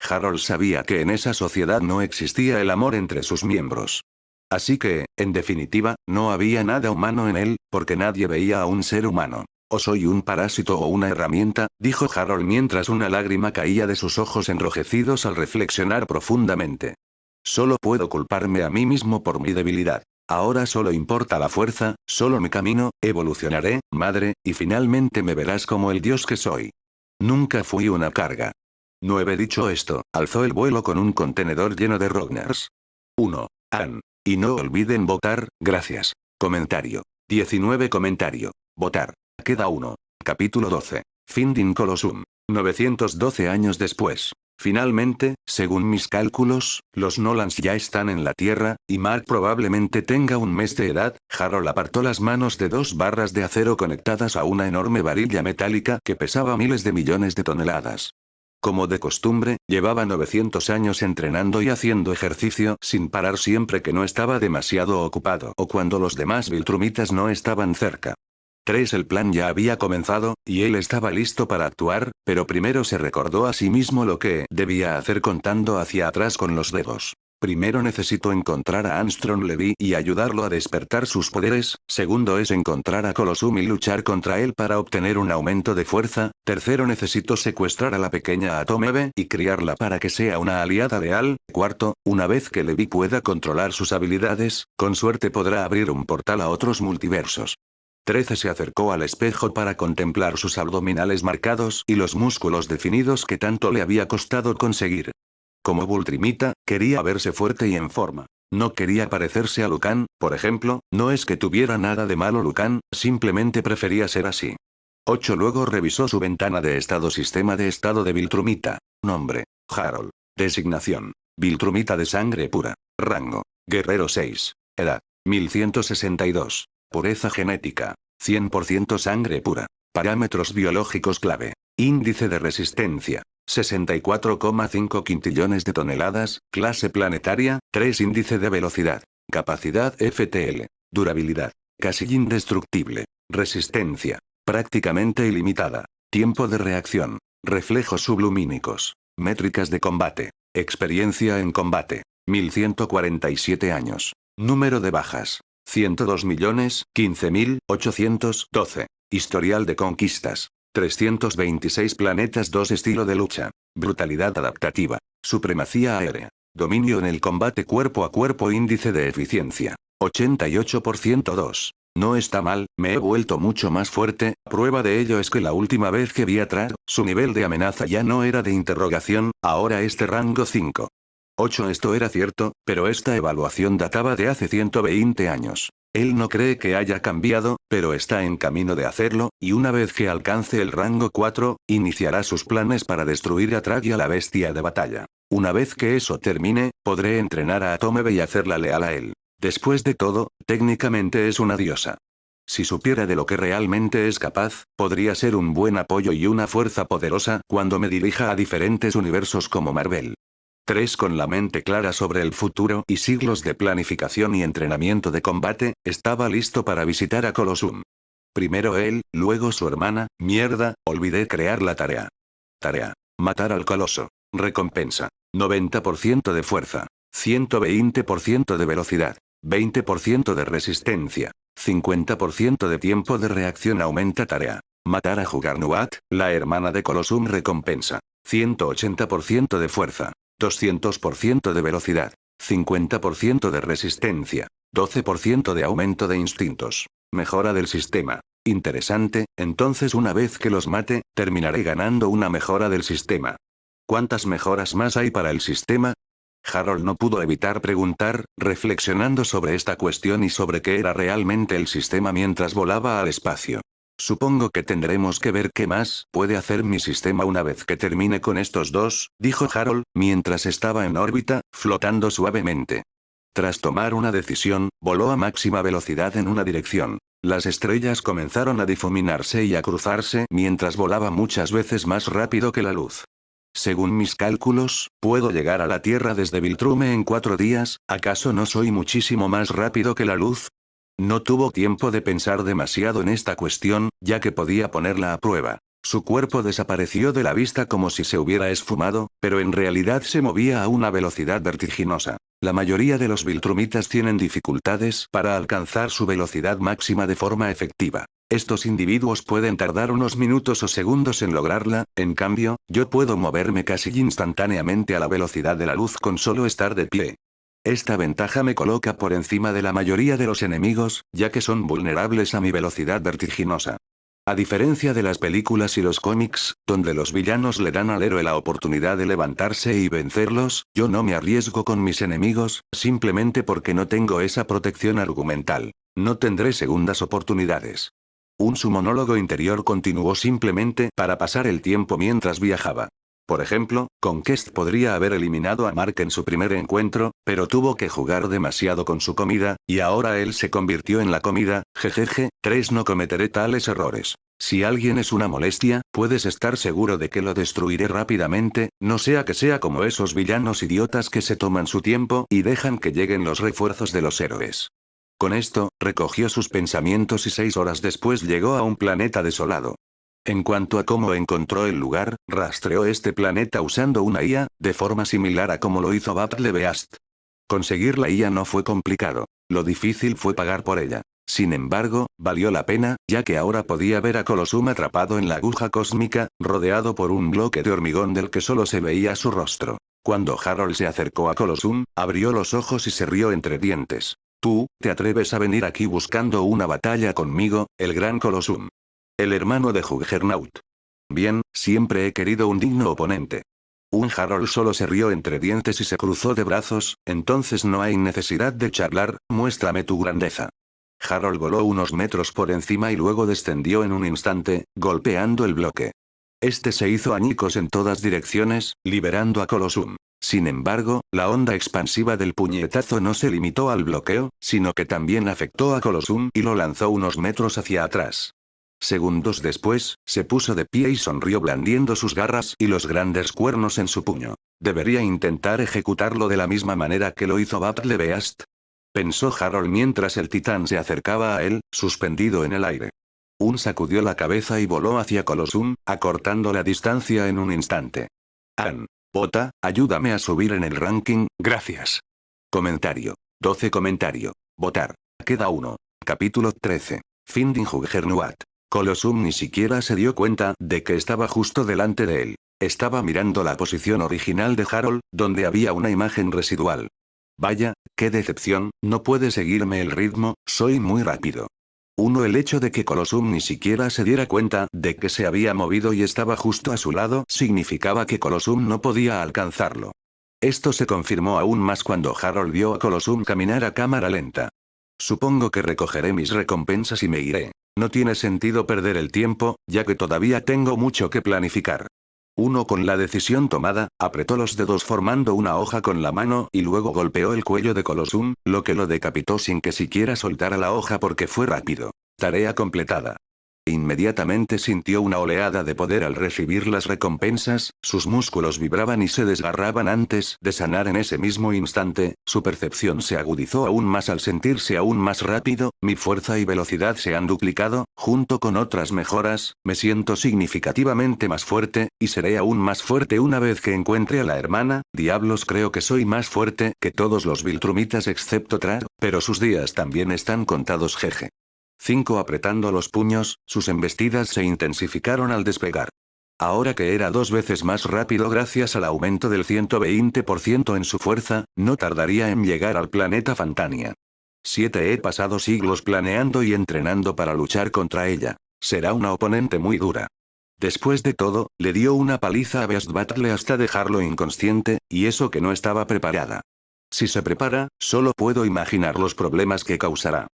Harold sabía que en esa sociedad no existía el amor entre sus miembros. Así que, en definitiva, no había nada humano en él, porque nadie veía a un ser humano. «O soy un parásito o una herramienta», dijo Harold mientras una lágrima caía de sus ojos enrojecidos al reflexionar profundamente. «Solo puedo culparme a mí mismo por mi debilidad. Ahora solo importa la fuerza, solo mi camino, evolucionaré, madre, y finalmente me verás como el dios que soy. Nunca fui una carga». 9. Dicho esto, alzó el vuelo con un contenedor lleno de Rognars. 1. Y no olviden votar, gracias. Comentario. 19. Comentario. Votar. Queda 1. Capítulo 12. Finding Colossum. 912 años después. Finalmente, según mis cálculos, los Nolans ya están en la Tierra, y Mark probablemente tenga un mes de edad. Harold apartó las manos de 2 barras de acero conectadas a una enorme varilla metálica que pesaba miles de millones de toneladas. Como de costumbre, llevaba 900 años entrenando y haciendo ejercicio sin parar siempre que no estaba demasiado ocupado o cuando los demás Viltrumitas no estaban cerca. 3. El plan ya había comenzado, y él estaba listo para actuar, pero primero se recordó a sí mismo lo que debía hacer contando hacia atrás con los dedos. Primero necesito encontrar a Armstrong Levy y ayudarlo a despertar sus poderes, segundo es encontrar a Colosum y luchar contra él para obtener un aumento de fuerza, tercero necesito secuestrar a la pequeña Atomebe y criarla para que sea una aliada leal, cuarto, una vez que Levy pueda controlar sus habilidades, con suerte podrá abrir un portal a otros multiversos. 13 se acercó al espejo para contemplar sus abdominales marcados y los músculos definidos que tanto le había costado conseguir. Como Viltrumita, quería verse fuerte y en forma. No quería parecerse a Lucan, por ejemplo, no es que tuviera nada de malo Lucan, simplemente prefería ser así. 8 Luego revisó su ventana de estado sistema de estado de Viltrumita. Nombre: Harold. Designación: Viltrumita de sangre pura. Rango: Guerrero 6. Edad: 1162. Pureza genética: 100% sangre pura. Parámetros biológicos clave: índice de resistencia: 64,5 quintillones de toneladas, clase planetaria, 3 índice de velocidad, capacidad FTL, durabilidad, casi indestructible, resistencia, prácticamente ilimitada, tiempo de reacción, reflejos sublumínicos, métricas de combate, experiencia en combate, 1147 años, número de bajas, 102.015.812, historial de conquistas. 326 planetas. 2 Estilo de lucha. Brutalidad adaptativa. Supremacía aérea. Dominio en el combate cuerpo a cuerpo. Índice de eficiencia: 88%. 2. No está mal, me he vuelto mucho más fuerte. Prueba de ello es que la última vez que vi a Trad, su nivel de amenaza ya no era de interrogación, ahora es de rango 5. 8 Esto era cierto, pero esta evaluación databa de hace 120 años. Él no cree que haya cambiado, pero está en camino de hacerlo, y una vez que alcance el rango 4, iniciará sus planes para destruir a Trag y a la bestia de batalla. Una vez que eso termine, podré entrenar a Atomebe y hacerla leal a él. Después de todo, técnicamente es una diosa. Si supiera de lo que realmente es capaz, podría ser un buen apoyo y una fuerza poderosa cuando me dirija a diferentes universos como Marvel. 3 Con la mente clara sobre el futuro y siglos de planificación y entrenamiento de combate, estaba listo para visitar a Colosum. Primero él, luego su hermana. Mierda, olvidé crear la tarea. Tarea: matar al coloso. Recompensa: 90% de fuerza, 120% de velocidad, 20% de resistencia, 50% de tiempo de reacción. Aumenta tarea: matar a Juggernaut, la hermana de Colosum. Recompensa: 180% de fuerza, 200% de velocidad, 50% de resistencia, 12% de aumento de instintos. Mejora del sistema. Interesante, entonces una vez que los mate, terminaré ganando una mejora del sistema. ¿Cuántas mejoras más hay para el sistema? Harold no pudo evitar preguntar, reflexionando sobre esta cuestión y sobre qué era realmente el sistema mientras volaba al espacio. Supongo que tendremos que ver qué más puede hacer mi sistema una vez que termine con estos dos, dijo Harold, mientras estaba en órbita, flotando suavemente. Tras tomar una decisión, voló a máxima velocidad en una dirección. Las estrellas comenzaron a difuminarse y a cruzarse mientras volaba muchas veces más rápido que la luz. Según mis cálculos, puedo llegar a la Tierra desde Viltrume en 4 días, ¿acaso no soy muchísimo más rápido que la luz? No tuvo tiempo de pensar demasiado en esta cuestión, ya que podía ponerla a prueba. Su cuerpo desapareció de la vista como si se hubiera esfumado, pero en realidad se movía a una velocidad vertiginosa. La mayoría de los Viltrumitas tienen dificultades para alcanzar su velocidad máxima de forma efectiva. Estos individuos pueden tardar unos minutos o segundos en lograrla, en cambio, yo puedo moverme casi instantáneamente a la velocidad de la luz con solo estar de pie. Esta ventaja me coloca por encima de la mayoría de los enemigos, ya que son vulnerables a mi velocidad vertiginosa. A diferencia de las películas y los cómics, donde los villanos le dan al héroe la oportunidad de levantarse y vencerlos, yo no me arriesgo con mis enemigos, simplemente porque no tengo esa protección argumental. No tendré segundas oportunidades. Su monólogo interior continuó simplemente para pasar el tiempo mientras viajaba. Por ejemplo, Conquest podría haber eliminado a Mark en su primer encuentro, pero tuvo que jugar demasiado con su comida, y ahora él se convirtió en la comida. Jejeje, 3 No cometeré tales errores. Si alguien es una molestia, puedes estar seguro de que lo destruiré rápidamente, no sea que sea como esos villanos idiotas que se toman su tiempo y dejan que lleguen los refuerzos de los héroes. Con esto, recogió sus pensamientos y 6 horas después llegó a un planeta desolado. En cuanto a cómo encontró el lugar, rastreó este planeta usando una IA, de forma similar a como lo hizo Battle Beast. Conseguir la IA no fue complicado. Lo difícil fue pagar por ella. Sin embargo, valió la pena, ya que ahora podía ver a Colosum atrapado en la aguja cósmica, rodeado por un bloque de hormigón del que solo se veía su rostro. Cuando Harold se acercó a Colosum, abrió los ojos y se rió entre dientes. «¿Tú, te atreves a venir aquí buscando una batalla conmigo, el gran Colosum? El hermano de Juggernaut. Bien, siempre he querido un digno oponente». Un Harold solo se rió entre dientes y se cruzó de brazos. «Entonces no hay necesidad de charlar, muéstrame tu grandeza». Harold voló unos metros por encima y luego descendió en un instante, golpeando el bloque. Este se hizo añicos en todas direcciones, liberando a Colosum. Sin embargo, la onda expansiva del puñetazo no se limitó al bloqueo, sino que también afectó a Colosum y lo lanzó unos metros hacia atrás. Segundos después, se puso de pie y sonrió blandiendo sus garras y los grandes cuernos en su puño. ¿Debería intentar ejecutarlo de la misma manera que lo hizo Battle Beast?, pensó Harold mientras el titán se acercaba a él, suspendido en el aire. Sacudió la cabeza y voló hacia Colosum, acortando la distancia en un instante. Bota, ayúdame a subir en el ranking, gracias. Comentario. 12 comentario. Votar. Queda 1. Capítulo 13. Finding Juggernaut. Colosum ni siquiera se dio cuenta de que estaba justo delante de él. Estaba mirando la posición original de Harold, donde había una imagen residual. Vaya, qué decepción, no puede seguirme el ritmo, soy muy rápido. El hecho de que Colosum ni siquiera se diera cuenta de que se había movido y estaba justo a su lado significaba que Colosum no podía alcanzarlo. Esto se confirmó aún más cuando Harold vio a Colosum caminar a cámara lenta. Supongo que recogeré mis recompensas y me iré. No tiene sentido perder el tiempo, ya que todavía tengo mucho que planificar. Con la decisión tomada, apretó los dedos formando una hoja con la mano y luego golpeó el cuello de Colosum, lo que lo decapitó sin que siquiera soltara la hoja porque fue rápido. Tarea completada. Inmediatamente sintió una oleada de poder al recibir las recompensas, sus músculos vibraban y se desgarraban antes de sanar en ese mismo instante, su percepción se agudizó aún más al sentirse aún más rápido, mi fuerza y velocidad se han duplicado, junto con otras mejoras, me siento significativamente más fuerte, y seré aún más fuerte una vez que encuentre a la hermana, diablos creo que soy más fuerte que todos los Viltrumitas excepto Trar, pero sus días también están contados jeje. 5 apretando los puños, sus embestidas se intensificaron al despegar. Ahora que era 2 veces más rápido gracias al aumento del 120% en su fuerza, no tardaría en llegar al planeta Fantania. 7 He pasado siglos planeando y entrenando para luchar contra ella. Será una oponente muy dura. Después de todo, le dio una paliza a Beast Battle hasta dejarlo inconsciente, y eso que no estaba preparada. Si se prepara, solo puedo imaginar los problemas que causará.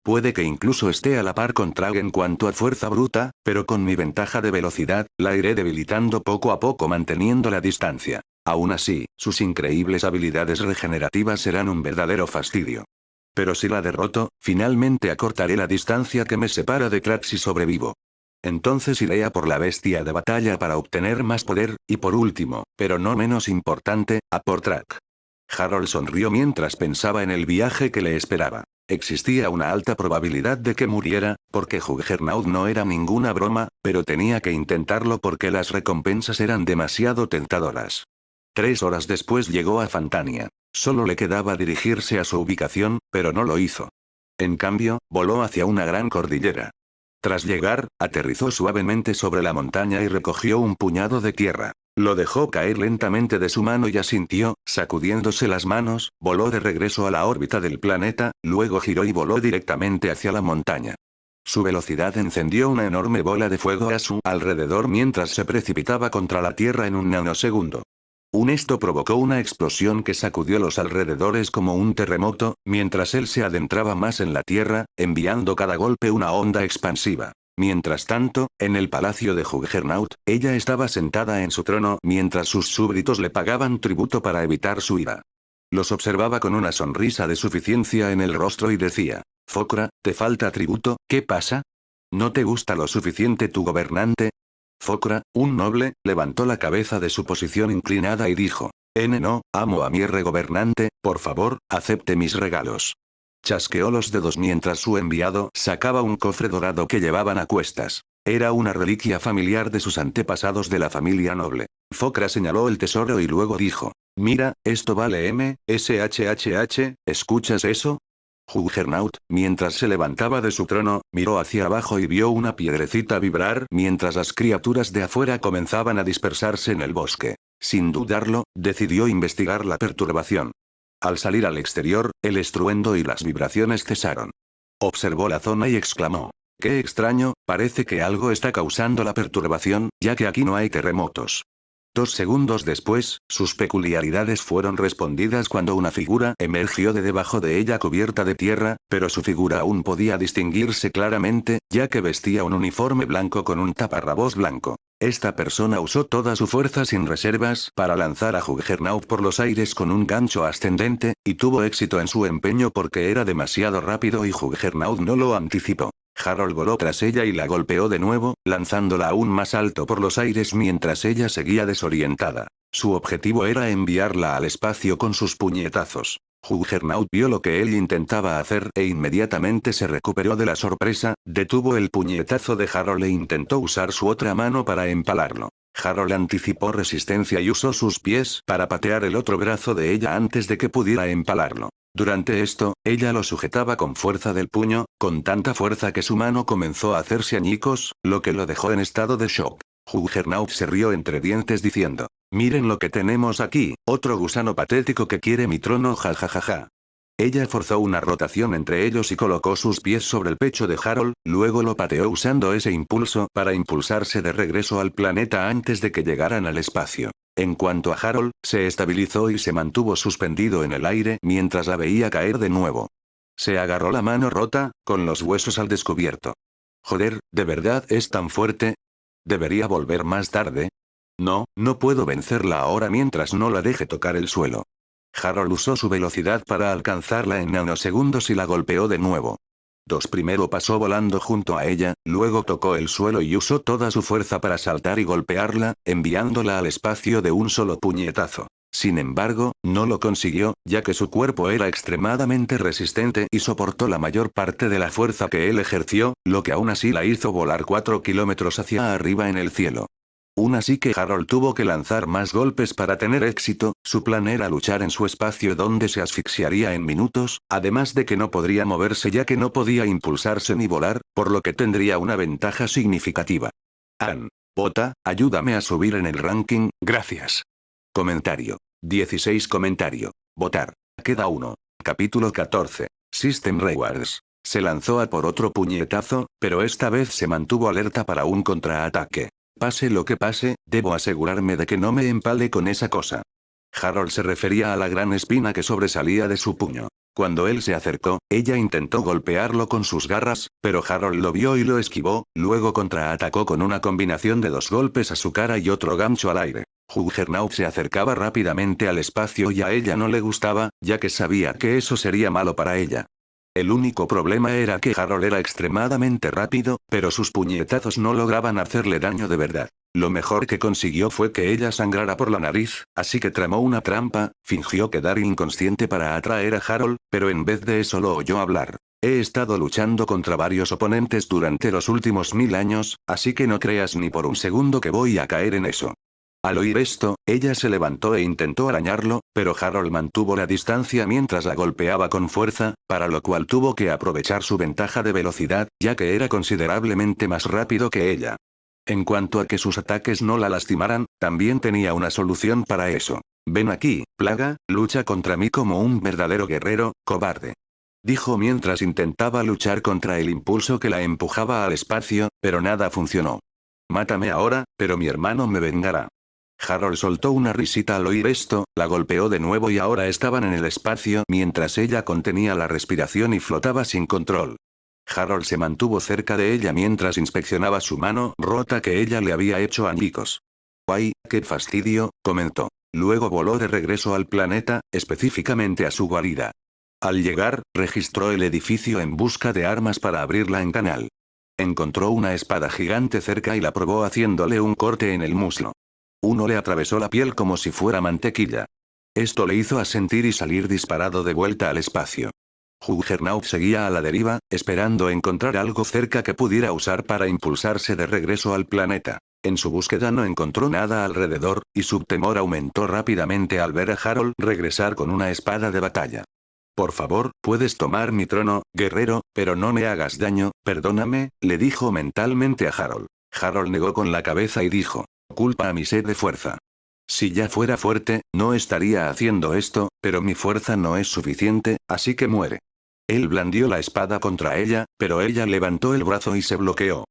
Puede que incluso esté a la par con Trag en cuanto a fuerza bruta, pero con mi ventaja de velocidad, la iré debilitando poco a poco manteniendo la distancia. Aún así, sus increíbles habilidades regenerativas serán un verdadero fastidio. Pero si la derroto, finalmente acortaré la distancia que me separa de Trag si sobrevivo. Entonces iré a por la bestia de batalla para obtener más poder, y por último, pero no menos importante, a por Trag. Harold sonrió mientras pensaba en el viaje que le esperaba. Existía una alta probabilidad de que muriera, porque Juggernaut no era ninguna broma, pero tenía que intentarlo porque las recompensas eran demasiado tentadoras. 3 horas después llegó a Fantania. Solo le quedaba dirigirse a su ubicación, pero no lo hizo. En cambio, voló hacia una gran cordillera. Tras llegar, aterrizó suavemente sobre la montaña y recogió un puñado de tierra. Lo dejó caer lentamente de su mano y asintió, sacudiéndose las manos, voló de regreso a la órbita del planeta, luego giró y voló directamente hacia la montaña. Su velocidad encendió una enorme bola de fuego a su alrededor mientras se precipitaba contra la Tierra en un nanosegundo. Esto provocó una explosión que sacudió los alrededores como un terremoto, mientras él se adentraba más en la Tierra, enviando cada golpe una onda expansiva. Mientras tanto, en el palacio de Juggernaut, ella estaba sentada en su trono mientras sus súbditos le pagaban tributo para evitar su ira. Los observaba con una sonrisa de suficiencia en el rostro y decía: «Focra, te falta tributo, ¿qué pasa? ¿No te gusta lo suficiente tu gobernante?» Focra, un noble, levantó la cabeza de su posición inclinada y dijo: «No, amo a mi regobernante, por favor, acepte mis regalos». Chasqueó los dedos mientras su enviado sacaba un cofre dorado que llevaban a cuestas. Era una reliquia familiar de sus antepasados de la familia noble. Focra señaló el tesoro y luego dijo: Mira, esto vale MSHHH, ¿escuchas eso? Juggernaut, mientras se levantaba de su trono, miró hacia abajo y vio una piedrecita vibrar mientras las criaturas de afuera comenzaban a dispersarse en el bosque. Sin dudarlo, decidió investigar la perturbación. Al salir al exterior, el estruendo y las vibraciones cesaron. Observó la zona y exclamó: «Qué extraño, parece que algo está causando la perturbación, ya que aquí no hay terremotos». 2 segundos después, sus peculiaridades fueron respondidas cuando una figura emergió de debajo de ella cubierta de tierra, pero su figura aún podía distinguirse claramente, ya que vestía un uniforme blanco con un taparrabos blanco. Esta persona usó toda su fuerza sin reservas para lanzar a Juggernaut por los aires con un gancho ascendente, y tuvo éxito en su empeño porque era demasiado rápido y Juggernaut no lo anticipó. Harold voló tras ella y la golpeó de nuevo, lanzándola aún más alto por los aires mientras ella seguía desorientada. Su objetivo era enviarla al espacio con sus puñetazos. Juggernaut vio lo que él intentaba hacer e inmediatamente se recuperó de la sorpresa, detuvo el puñetazo de Harold e intentó usar su otra mano para empalarlo. Harold anticipó resistencia y usó sus pies para patear el otro brazo de ella antes de que pudiera empalarlo. Durante esto, ella lo sujetaba con fuerza del puño, con tanta fuerza que su mano comenzó a hacerse añicos, lo que lo dejó en estado de shock. Juggernaut se rió entre dientes diciendo: «Miren lo que tenemos aquí, otro gusano patético que quiere mi trono, jajajaja». Ella forzó una rotación entre ellos y colocó sus pies sobre el pecho de Harold, luego lo pateó usando ese impulso para impulsarse de regreso al planeta antes de que llegaran al espacio. En cuanto a Harold, se estabilizó y se mantuvo suspendido en el aire mientras la veía caer de nuevo. Se agarró la mano rota, con los huesos al descubierto. «Joder, ¿de verdad es tan fuerte? ¿Debería volver más tarde? No, no puedo vencerla ahora mientras no la deje tocar el suelo». Harold usó su velocidad para alcanzarla en nanosegundos y la golpeó de nuevo. Primero pasó volando junto a ella, luego tocó el suelo y usó toda su fuerza para saltar y golpearla, enviándola al espacio de un solo puñetazo. Sin embargo, no lo consiguió, ya que su cuerpo era extremadamente resistente y soportó la mayor parte de la fuerza que él ejerció, lo que aún así la hizo volar 4 kilómetros hacia arriba en el cielo. Aún así que Harold tuvo que lanzar más golpes para tener éxito, su plan era luchar en su espacio donde se asfixiaría en minutos, además de que no podría moverse ya que no podía impulsarse ni volar, por lo que tendría una ventaja significativa. Ann. Bota, ayúdame a subir en el ranking, gracias. Comentario. 16 comentario. Votar. Queda 1. Capítulo 14. System Rewards. Se lanzó a por otro puñetazo, pero esta vez se mantuvo alerta para un contraataque. Pase lo que pase, debo asegurarme de que no me empale con esa cosa. Harold se refería a la gran espina que sobresalía de su puño. Cuando él se acercó, ella intentó golpearlo con sus garras, pero Harold lo vio y lo esquivó, luego contraatacó con una combinación de 2 golpes a su cara y otro gancho al aire. Juggernaut se acercaba rápidamente al espacio y a ella no le gustaba, ya que sabía que eso sería malo para ella. El único problema era que Harold era extremadamente rápido, pero sus puñetazos no lograban hacerle daño de verdad. Lo mejor que consiguió fue que ella sangrara por la nariz, así que tramó una trampa, fingió quedar inconsciente para atraer a Harold, pero en vez de eso lo oyó hablar. He estado luchando contra varios oponentes durante los últimos 1000 años, así que no creas ni por un segundo que voy a caer en eso. Al oír esto, ella se levantó e intentó arañarlo, pero Harold mantuvo la distancia mientras la golpeaba con fuerza, para lo cual tuvo que aprovechar su ventaja de velocidad, ya que era considerablemente más rápido que ella. En cuanto a que sus ataques no la lastimaran, también tenía una solución para eso. «Ven aquí, plaga, lucha contra mí como un verdadero guerrero, cobarde», dijo mientras intentaba luchar contra el impulso que la empujaba al espacio, pero nada funcionó. «Mátame ahora, pero mi hermano me vengará». Harold soltó una risita al oír esto, la golpeó de nuevo y ahora estaban en el espacio mientras ella contenía la respiración y flotaba sin control. Harold se mantuvo cerca de ella mientras inspeccionaba su mano rota que ella le había hecho añicos. «¡Ay, qué fastidio!», comentó. Luego voló de regreso al planeta, específicamente a su guarida. Al llegar, registró el edificio en busca de armas para abrirla en canal. Encontró una espada gigante cerca y la probó haciéndole un corte en el muslo. Uno le atravesó la piel como si fuera mantequilla. Esto le hizo asentir y salir disparado de vuelta al espacio. Juggernaut seguía a la deriva, esperando encontrar algo cerca que pudiera usar para impulsarse de regreso al planeta. En su búsqueda no encontró nada alrededor, y su temor aumentó rápidamente al ver a Harold regresar con una espada de batalla. Por favor, puedes tomar mi trono, guerrero, pero no me hagas daño, perdóname, le dijo mentalmente a Harold. Harold negó con la cabeza y dijo, culpa a mi sed de fuerza. Si ya fuera fuerte, no estaría haciendo esto, pero mi fuerza no es suficiente, así que muere. Él blandió la espada contra ella, pero ella levantó el brazo y se bloqueó.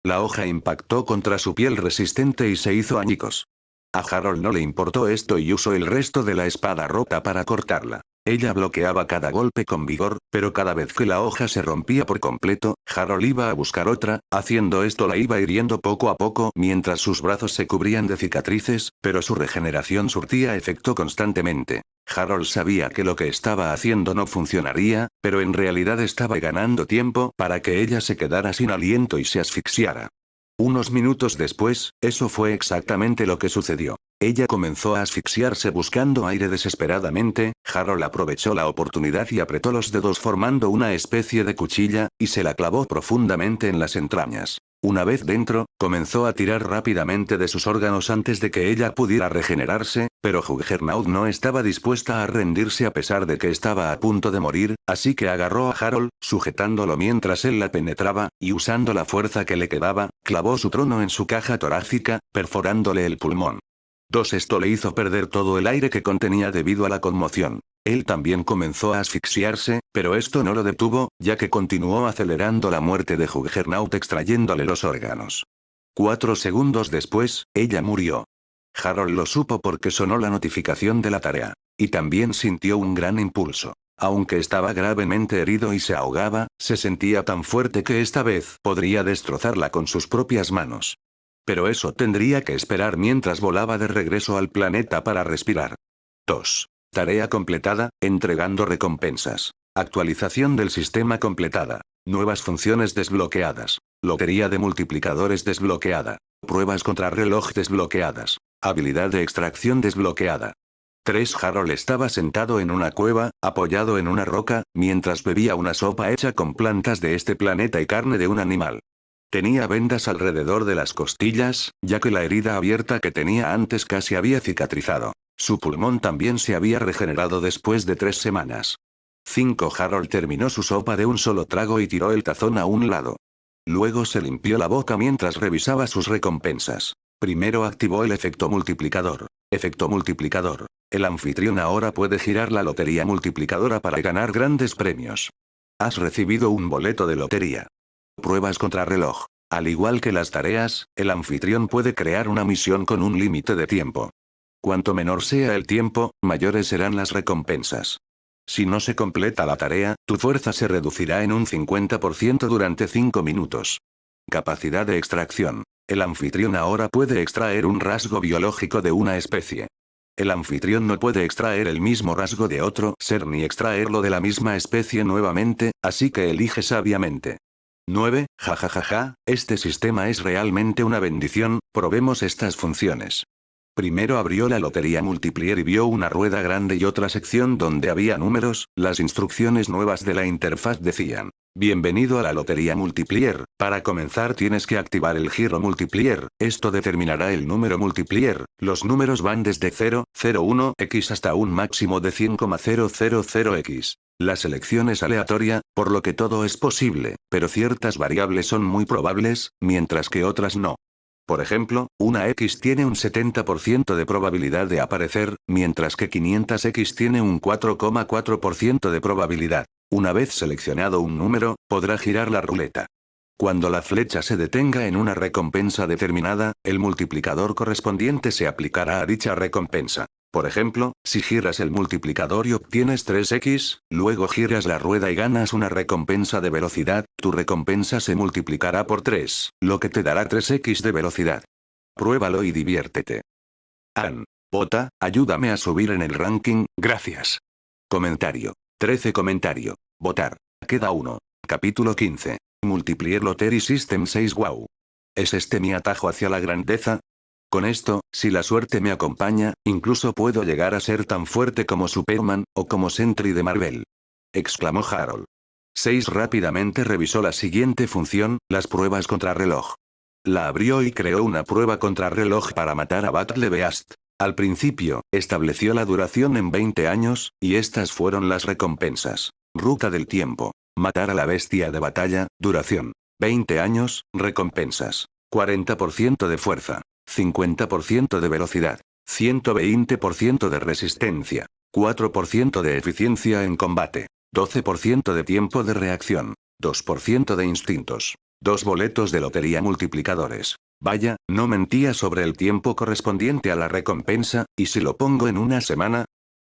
La hoja impactó contra su piel resistente y se hizo añicos. A Harold no le importó esto y usó el resto de la espada rota para cortarla. Ella bloqueaba cada golpe con vigor, pero cada vez que la hoja se rompía por completo, Harold iba a buscar otra, haciendo esto la iba hiriendo poco a poco mientras sus brazos se cubrían de cicatrices, pero su regeneración surtía efecto constantemente. Harold sabía que lo que estaba haciendo no funcionaría, pero en realidad estaba ganando tiempo para que ella se quedara sin aliento y se asfixiara. Unos minutos después, eso fue exactamente lo que sucedió. Ella comenzó a asfixiarse buscando aire desesperadamente, Harold aprovechó la oportunidad y apretó los dedos formando una especie de cuchilla, y se la clavó profundamente en las entrañas. Una vez dentro, comenzó a tirar rápidamente de sus órganos antes de que ella pudiera regenerarse, pero Juggernaut no estaba dispuesta a rendirse a pesar de que estaba a punto de morir, así que agarró a Harold, sujetándolo mientras él la penetraba, y usando la fuerza que le quedaba, clavó su trono en su caja torácica, perforándole el pulmón. Esto le hizo perder todo el aire que contenía debido a la conmoción. Él también comenzó a asfixiarse, pero esto no lo detuvo, ya que continuó acelerando la muerte de Juggernaut extrayéndole los órganos. 4 segundos después, ella murió. Harold lo supo porque sonó la notificación de la tarea. Y también sintió un gran impulso. Aunque estaba gravemente herido y se ahogaba, se sentía tan fuerte que esta vez podría destrozarla con sus propias manos. Pero eso tendría que esperar mientras volaba de regreso al planeta para respirar. 2. Tarea completada, entregando recompensas. Actualización del sistema completada. Nuevas funciones desbloqueadas. Lotería de multiplicadores desbloqueada. Pruebas contra reloj desbloqueadas. Habilidad de extracción desbloqueada. 3. Harold estaba sentado en una cueva, apoyado en una roca, mientras bebía una sopa hecha con plantas de este planeta y carne de un animal. Tenía vendas alrededor de las costillas, ya que la herida abierta que tenía antes casi había cicatrizado. Su pulmón también se había regenerado después de 3 semanas. 5. Harold terminó su sopa de un solo trago y tiró el tazón a un lado. Luego se limpió la boca mientras revisaba sus recompensas. Primero activó el efecto multiplicador. Efecto multiplicador. El anfitrión ahora puede girar la lotería multiplicadora para ganar grandes premios. Has recibido un boleto de lotería. Pruebas contra reloj. Al igual que las tareas, el anfitrión puede crear una misión con un límite de tiempo. Cuanto menor sea el tiempo, mayores serán las recompensas. Si no se completa la tarea, tu fuerza se reducirá en un 50% durante 5 minutos. Capacidad de extracción. El anfitrión ahora puede extraer un rasgo biológico de una especie. El anfitrión no puede extraer el mismo rasgo de otro ser ni extraerlo de la misma especie nuevamente, así que elige sabiamente. 9. Jajajaja, este sistema es realmente una bendición, probemos estas funciones. Primero abrió la lotería multiplier y vio una rueda grande y otra sección donde había números, las instrucciones nuevas de la interfaz decían. Bienvenido a la lotería multiplier, para comenzar tienes que activar el giro multiplier, esto determinará el número multiplier, los números van desde 0,01x hasta un máximo de 100,000x. La selección es aleatoria, por lo que todo es posible, pero ciertas variables son muy probables, mientras que otras no. Por ejemplo, una X tiene un 70% de probabilidad de aparecer, mientras que 500X tiene un 4,4% de probabilidad. Una vez seleccionado un número, podrá girar la ruleta. Cuando la flecha se detenga en una recompensa determinada, el multiplicador correspondiente se aplicará a dicha recompensa. Por ejemplo, si giras el multiplicador y obtienes 3x, luego giras la rueda y ganas una recompensa de velocidad, tu recompensa se multiplicará por 3, lo que te dará 3x de velocidad. Pruébalo y diviértete. Ann. Bota, ayúdame a subir en el ranking, gracias. Comentario. 13 comentario. Votar. Queda 1. Capítulo 15. Multiplier Lottery System 6. Wow. ¿Es este mi atajo hacia la grandeza? Con esto, si la suerte me acompaña, incluso puedo llegar a ser tan fuerte como Superman, o como Sentry de Marvel. Exclamó Harold. 6 rápidamente revisó la siguiente función, las pruebas contra reloj. La abrió y creó una prueba contrarreloj para matar a Battle Beast. Al principio, estableció la duración en 20 años, y estas fueron las recompensas. Ruta del tiempo. Matar a la bestia de batalla, duración. 20 años, recompensas. 40% de fuerza. 50% de velocidad. 120% de resistencia. 4% de eficiencia en combate. 12% de tiempo de reacción. 2% de instintos. 2 boletos de lotería multiplicadores. Vaya, no mentía sobre el tiempo correspondiente a la recompensa, ¿y si lo pongo en una semana?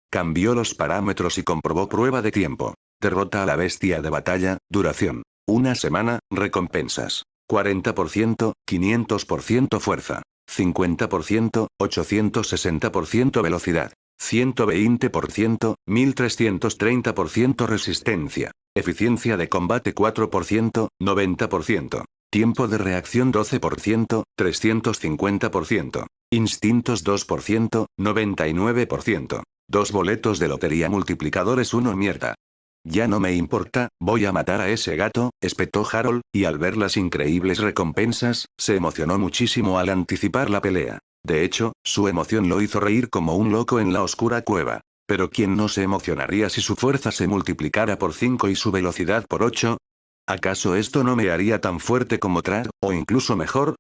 Cambió los parámetros y comprobó prueba de tiempo. Derrota a la bestia de batalla, duración. Una semana, recompensas. 40%, 500% fuerza. 50%, 860% velocidad. 120%, 1330% resistencia. Eficiencia de combate 4%, 90%. Tiempo de reacción 12%, 350%. Instintos 2%, 99%. 2 boletos de lotería multiplicadores 1 mierda. Ya no me importa, voy a matar a ese gato, espetó Harold, y al ver las increíbles recompensas, se emocionó muchísimo al anticipar la pelea. De hecho, su emoción lo hizo reír como un loco en la oscura cueva. Pero ¿quién no se emocionaría si su fuerza se multiplicara por 5 y su velocidad por 8? ¿Acaso esto no me haría tan fuerte como Trad, o incluso mejor?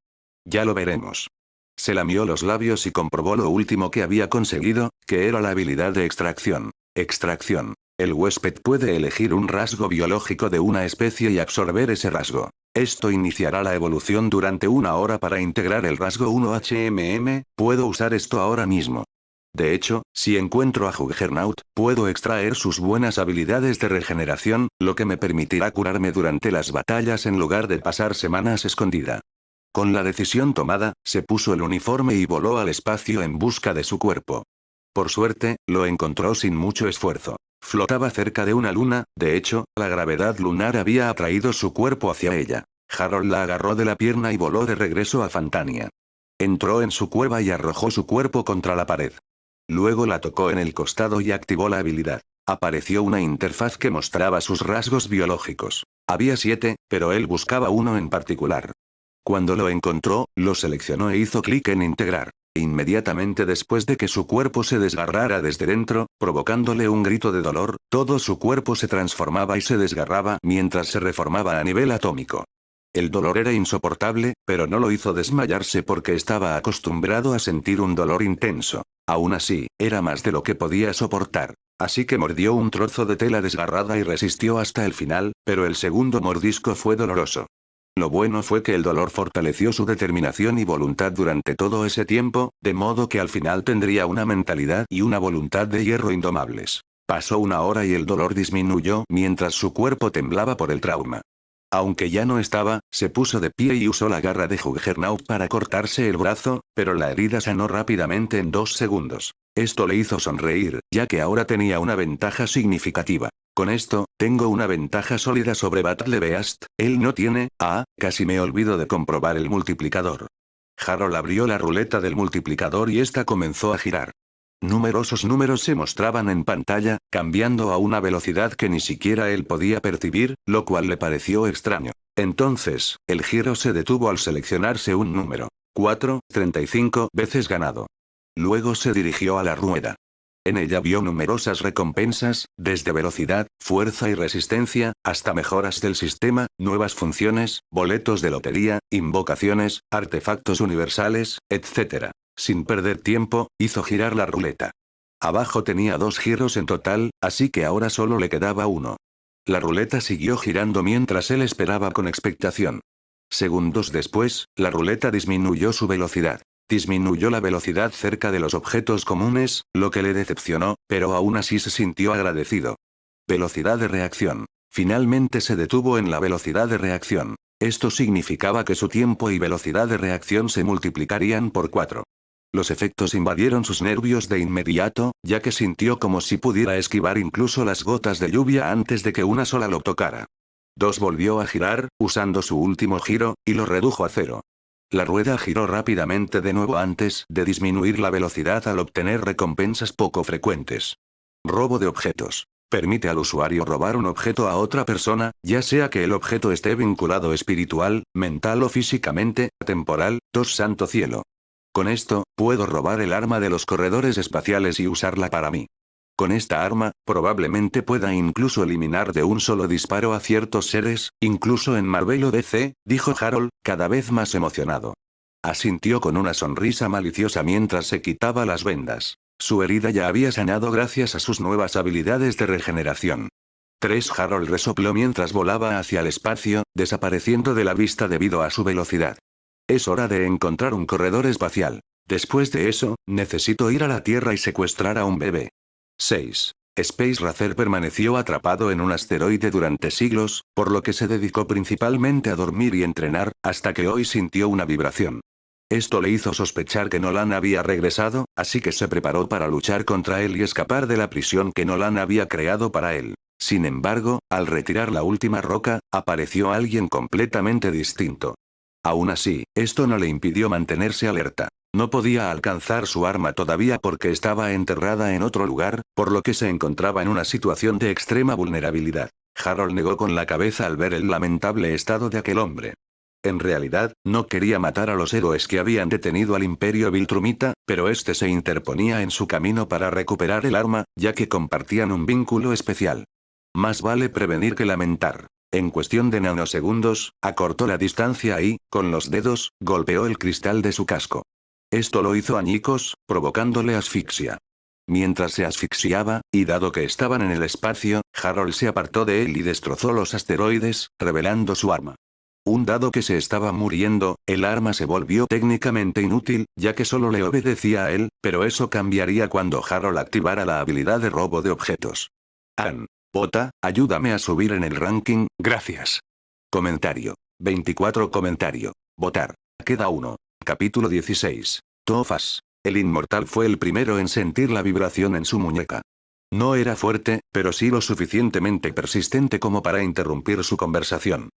Ya lo veremos. Se lamió los labios y comprobó lo último que había conseguido, que era la habilidad de extracción. Extracción. El huésped puede elegir un rasgo biológico de una especie y absorber ese rasgo. Esto iniciará la evolución durante 1 hora para integrar el rasgo 1 puedo usar esto ahora mismo. De hecho, si encuentro a Juggernaut, puedo extraer sus buenas habilidades de regeneración, lo que me permitirá curarme durante las batallas en lugar de pasar semanas escondida. Con la decisión tomada, se puso el uniforme y voló al espacio en busca de su cuerpo. Por suerte, lo encontró sin mucho esfuerzo. Flotaba cerca de una luna, de hecho, la gravedad lunar había atraído su cuerpo hacia ella. Harold la agarró de la pierna y voló de regreso a Fantania. Entró en su cueva y arrojó su cuerpo contra la pared. Luego la tocó en el costado y activó la habilidad. Apareció una interfaz que mostraba sus rasgos biológicos. Había 7, pero él buscaba uno en particular. Cuando lo encontró, lo seleccionó e hizo clic en integrar. Inmediatamente después de que su cuerpo se desgarrara desde dentro, provocándole un grito de dolor, todo su cuerpo se transformaba y se desgarraba mientras se reformaba a nivel atómico. El dolor era insoportable, pero no lo hizo desmayarse porque estaba acostumbrado a sentir un dolor intenso. Aún así, era más de lo que podía soportar. Así que mordió un trozo de tela desgarrada y resistió hasta el final, pero el segundo mordisco fue doloroso. Lo bueno fue que el dolor fortaleció su determinación y voluntad durante todo ese tiempo, de modo que al final tendría una mentalidad y una voluntad de hierro indomables. Pasó 1 hora y el dolor disminuyó mientras su cuerpo temblaba por el trauma. Aunque ya no estaba, se puso de pie y usó la garra de Juggernaut para cortarse el brazo, pero la herida sanó rápidamente en 2 segundos. Esto le hizo sonreír, ya que ahora tenía una ventaja significativa. Con esto, tengo una ventaja sólida sobre Battle Beast, él no tiene, casi me olvido de comprobar el multiplicador. Harold abrió la ruleta del multiplicador y esta comenzó a girar. Numerosos números se mostraban en pantalla, cambiando a una velocidad que ni siquiera él podía percibir, lo cual le pareció extraño. Entonces, el giro se detuvo al seleccionarse un número. 35 veces ganado. Luego se dirigió a la rueda. En ella vio numerosas recompensas, desde velocidad, fuerza y resistencia, hasta mejoras del sistema, nuevas funciones, boletos de lotería, invocaciones, artefactos universales, etc. Sin perder tiempo, hizo girar la ruleta. Abajo tenía 2 giros en total, así que ahora solo le quedaba uno. La ruleta siguió girando mientras él esperaba con expectación. Segundos después, la ruleta disminuyó su velocidad. Disminuyó la velocidad cerca de los objetos comunes, lo que le decepcionó, pero aún así se sintió agradecido. Velocidad de reacción. Finalmente se detuvo en la velocidad de reacción. Esto significaba que su tiempo y velocidad de reacción se multiplicarían por 4. Los efectos invadieron sus nervios de inmediato, ya que sintió como si pudiera esquivar incluso las gotas de lluvia antes de que una sola lo tocara. 2 volvió a girar, usando su último giro, y lo redujo a 0. La rueda giró rápidamente de nuevo antes de disminuir la velocidad al obtener recompensas poco frecuentes. Robo de objetos. Permite al usuario robar un objeto a otra persona, ya sea que el objeto esté vinculado espiritual, mental o físicamente, temporal. Santo cielo. Con esto, puedo robar el arma de los corredores espaciales y usarla para mí. Con esta arma, probablemente pueda incluso eliminar de un solo disparo a ciertos seres, incluso en Marvel o DC, dijo Harold, cada vez más emocionado. Asintió con una sonrisa maliciosa mientras se quitaba las vendas. Su herida ya había sanado gracias a sus nuevas habilidades de regeneración. 3. Harold resopló mientras volaba hacia el espacio, desapareciendo de la vista debido a su velocidad. Es hora de encontrar un corredor espacial. Después de eso, necesito ir a la Tierra y secuestrar a un bebé. 6. Space Racer permaneció atrapado en un asteroide durante siglos, por lo que se dedicó principalmente a dormir y entrenar, hasta que hoy sintió una vibración. Esto le hizo sospechar que Nolan había regresado, así que se preparó para luchar contra él y escapar de la prisión que Nolan había creado para él. Sin embargo, al retirar la última roca, apareció alguien completamente distinto. Aún así, esto no le impidió mantenerse alerta. No podía alcanzar su arma todavía porque estaba enterrada en otro lugar, por lo que se encontraba en una situación de extrema vulnerabilidad. Harold negó con la cabeza al ver el lamentable estado de aquel hombre. En realidad, no quería matar a los héroes que habían detenido al Imperio Viltrumita, pero este se interponía en su camino para recuperar el arma, ya que compartían un vínculo especial. Más vale prevenir que lamentar. En cuestión de nanosegundos, acortó la distancia y, con los dedos, golpeó el cristal de su casco. Esto lo hizo añicos, provocándole asfixia. Mientras se asfixiaba, y dado que estaban en el espacio, Harold se apartó de él y destrozó los asteroides, revelando su arma. Dado que se estaba muriendo, el arma se volvió técnicamente inútil, ya que solo le obedecía a él, pero eso cambiaría cuando Harold activara la habilidad de robo de objetos. Bota, ayúdame a subir en el ranking, gracias. Comentario. 24 Comentario. Votar. Queda 1. Capítulo 16. Tofas. El inmortal fue el primero en sentir la vibración en su muñeca. No era fuerte, pero sí lo suficientemente persistente como para interrumpir su conversación.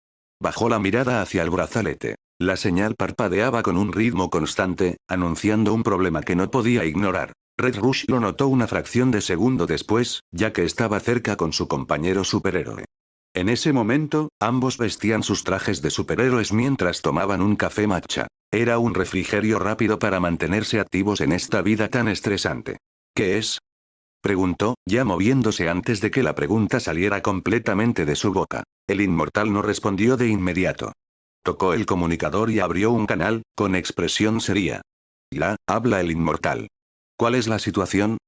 Bajó la mirada hacia el brazalete. La señal parpadeaba con un ritmo constante, anunciando un problema que no podía ignorar. Red Rush lo notó una fracción de segundo después, ya que estaba cerca con su compañero superhéroe. En ese momento, ambos vestían sus trajes de superhéroes mientras tomaban un café matcha. Era un refrigerio rápido para mantenerse activos en esta vida tan estresante. ¿Qué es? Preguntó, ya moviéndose antes de que la pregunta saliera completamente de su boca. El inmortal no respondió de inmediato. Tocó el comunicador y abrió un canal, con expresión seria. Habla el inmortal. ¿Cuál es la situación?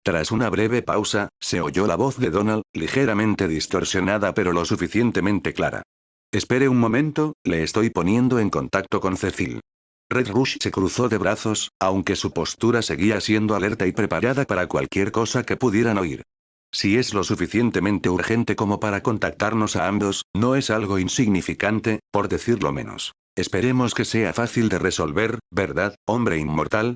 Tras una breve pausa, se oyó la voz de Donald, ligeramente distorsionada pero lo suficientemente clara. Espere un momento, le estoy poniendo en contacto con Cecil. Red Rush se cruzó de brazos, aunque su postura seguía siendo alerta y preparada para cualquier cosa que pudieran oír. Si es lo suficientemente urgente como para contactarnos a ambos, no es algo insignificante, por decirlo menos. Esperemos que sea fácil de resolver, ¿verdad, hombre inmortal?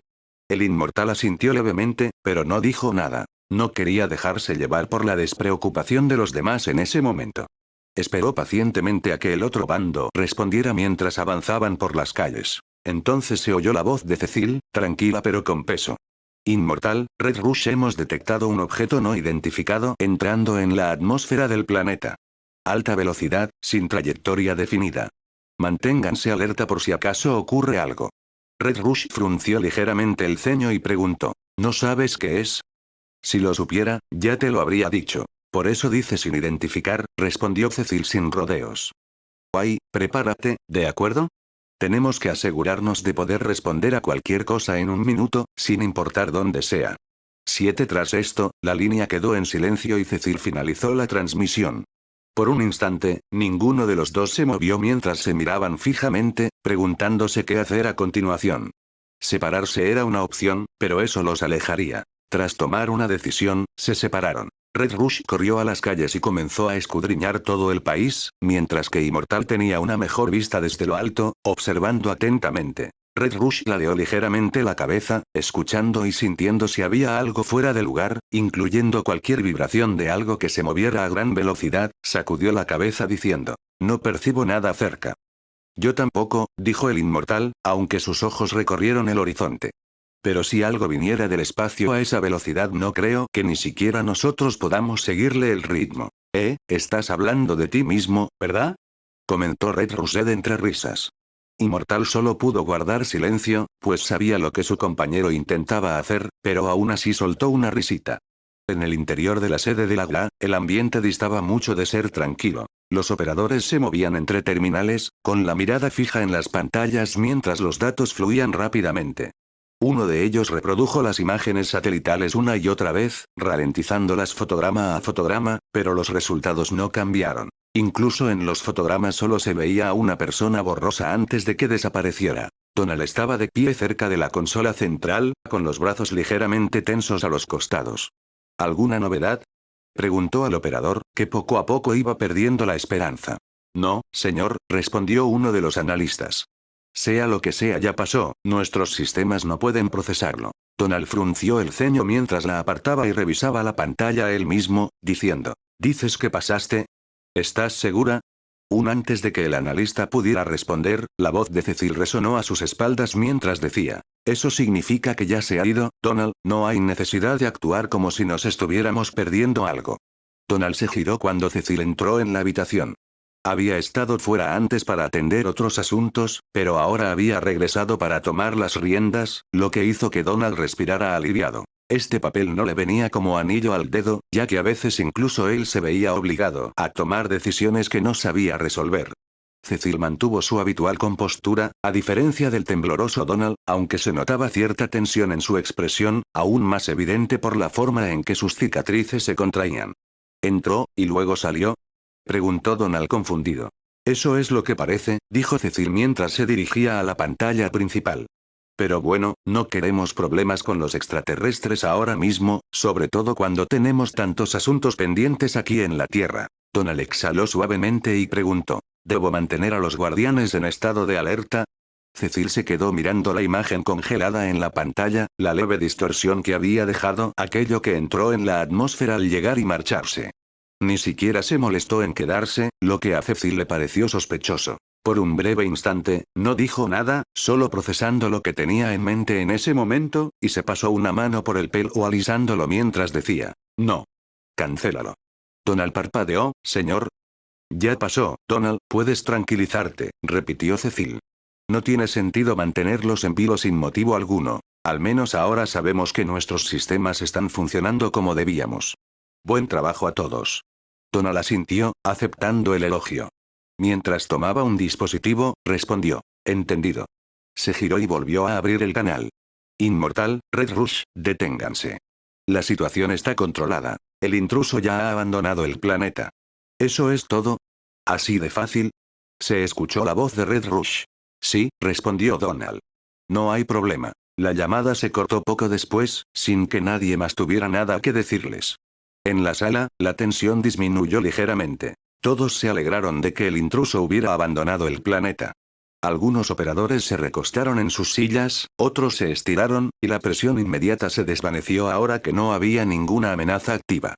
El inmortal asintió levemente, pero no dijo nada. No quería dejarse llevar por la despreocupación de los demás en ese momento. Esperó pacientemente a que el otro bando respondiera mientras avanzaban por las calles. Entonces se oyó la voz de Cecil, tranquila pero con peso. Inmortal, Red Rush, hemos detectado un objeto no identificado entrando en la atmósfera del planeta. Alta velocidad, sin trayectoria definida. Manténganse alerta por si acaso ocurre algo. Red Rush frunció ligeramente el ceño y preguntó, ¿no sabes qué es? Si lo supiera, ya te lo habría dicho. Por eso dice sin identificar, respondió Cecil sin rodeos. Prepárate, ¿de acuerdo? Tenemos que asegurarnos de poder responder a cualquier cosa en un minuto, sin importar dónde sea. 7 Tras esto, la línea quedó en silencio y Cecil finalizó la transmisión. Por un instante, ninguno de los dos se movió mientras se miraban fijamente, preguntándose qué hacer a continuación. Separarse era una opción, pero eso los alejaría. Tras tomar una decisión, se separaron. Red Rush corrió a las calles y comenzó a escudriñar todo el país, mientras que Immortal tenía una mejor vista desde lo alto, observando atentamente. Red Rush ladeó ligeramente la cabeza, escuchando y sintiendo si había algo fuera de lugar, incluyendo cualquier vibración de algo que se moviera a gran velocidad, sacudió la cabeza diciendo, no percibo nada cerca. Yo tampoco, dijo el inmortal, aunque sus ojos recorrieron el horizonte. Pero si algo viniera del espacio a esa velocidad no creo que ni siquiera nosotros podamos seguirle el ritmo. Estás hablando de ti mismo, ¿verdad? Comentó Red Rused entre risas. Inmortal solo pudo guardar silencio, pues sabía lo que su compañero intentaba hacer, pero aún así soltó una risita. En el interior de la sede de la GLA, el ambiente distaba mucho de ser tranquilo. Los operadores se movían entre terminales, con la mirada fija en las pantallas mientras los datos fluían rápidamente. Uno de ellos reprodujo las imágenes satelitales una y otra vez, ralentizándolas fotograma a fotograma, pero los resultados no cambiaron. Incluso en los fotogramas solo se veía a una persona borrosa antes de que desapareciera. Donald estaba de pie cerca de la consola central, con los brazos ligeramente tensos a los costados. ¿Alguna novedad?, preguntó al operador, que poco a poco iba perdiendo la esperanza. No, señor, respondió uno de los analistas. Sea lo que sea ya pasó, nuestros sistemas no pueden procesarlo. Donald frunció el ceño mientras la apartaba y revisaba la pantalla él mismo, diciendo, ¿dices que pasaste? ¿Estás segura? Antes de que el analista pudiera responder, la voz de Cecil resonó a sus espaldas mientras decía, eso significa que ya se ha ido, Donald, no hay necesidad de actuar como si nos estuviéramos perdiendo algo. Donald se giró cuando Cecil entró en la habitación. Había estado fuera antes para atender otros asuntos, pero ahora había regresado para tomar las riendas, lo que hizo que Donald respirara aliviado. Este papel no le venía como anillo al dedo, ya que a veces incluso él se veía obligado a tomar decisiones que no sabía resolver. Cecil mantuvo su habitual compostura, a diferencia del tembloroso Donald, aunque se notaba cierta tensión en su expresión, aún más evidente por la forma en que sus cicatrices se contraían. ¿Entró, y luego salió?, preguntó Donald confundido. Eso es lo que parece, dijo Cecil mientras se dirigía a la pantalla principal. Pero bueno, no queremos problemas con los extraterrestres ahora mismo, sobre todo cuando tenemos tantos asuntos pendientes aquí en la Tierra. Donald exhaló suavemente y preguntó, ¿debo mantener a los guardianes en estado de alerta? Cecil se quedó mirando la imagen congelada en la pantalla, la leve distorsión que había dejado aquello que entró en la atmósfera al llegar y marcharse. Ni siquiera se molestó en quedarse, lo que a Cecil le pareció sospechoso. Por un breve instante, no dijo nada, solo procesando lo que tenía en mente en ese momento, y se pasó una mano por el pelo alisándolo mientras decía, no. Cancélalo. Donald parpadeó, señor. Ya pasó, Donald, puedes tranquilizarte, repitió Cecil. No tiene sentido mantenerlos en vilo sin motivo alguno. Al menos ahora sabemos que nuestros sistemas están funcionando como debíamos. Buen trabajo a todos. Donald asintió, aceptando el elogio. Mientras tomaba un dispositivo, respondió, entendido. Se giró y volvió a abrir el canal. Inmortal, Red Rush, deténganse. La situación está controlada. El intruso ya ha abandonado el planeta. ¿Eso es todo? ¿Así de fácil? Se escuchó la voz de Red Rush. Sí, respondió Donald. No hay problema. La llamada se cortó poco después, sin que nadie más tuviera nada que decirles. En la sala, la tensión disminuyó ligeramente. Todos se alegraron de que el intruso hubiera abandonado el planeta. Algunos operadores se recostaron en sus sillas, otros se estiraron, y la presión inmediata se desvaneció ahora que no había ninguna amenaza activa.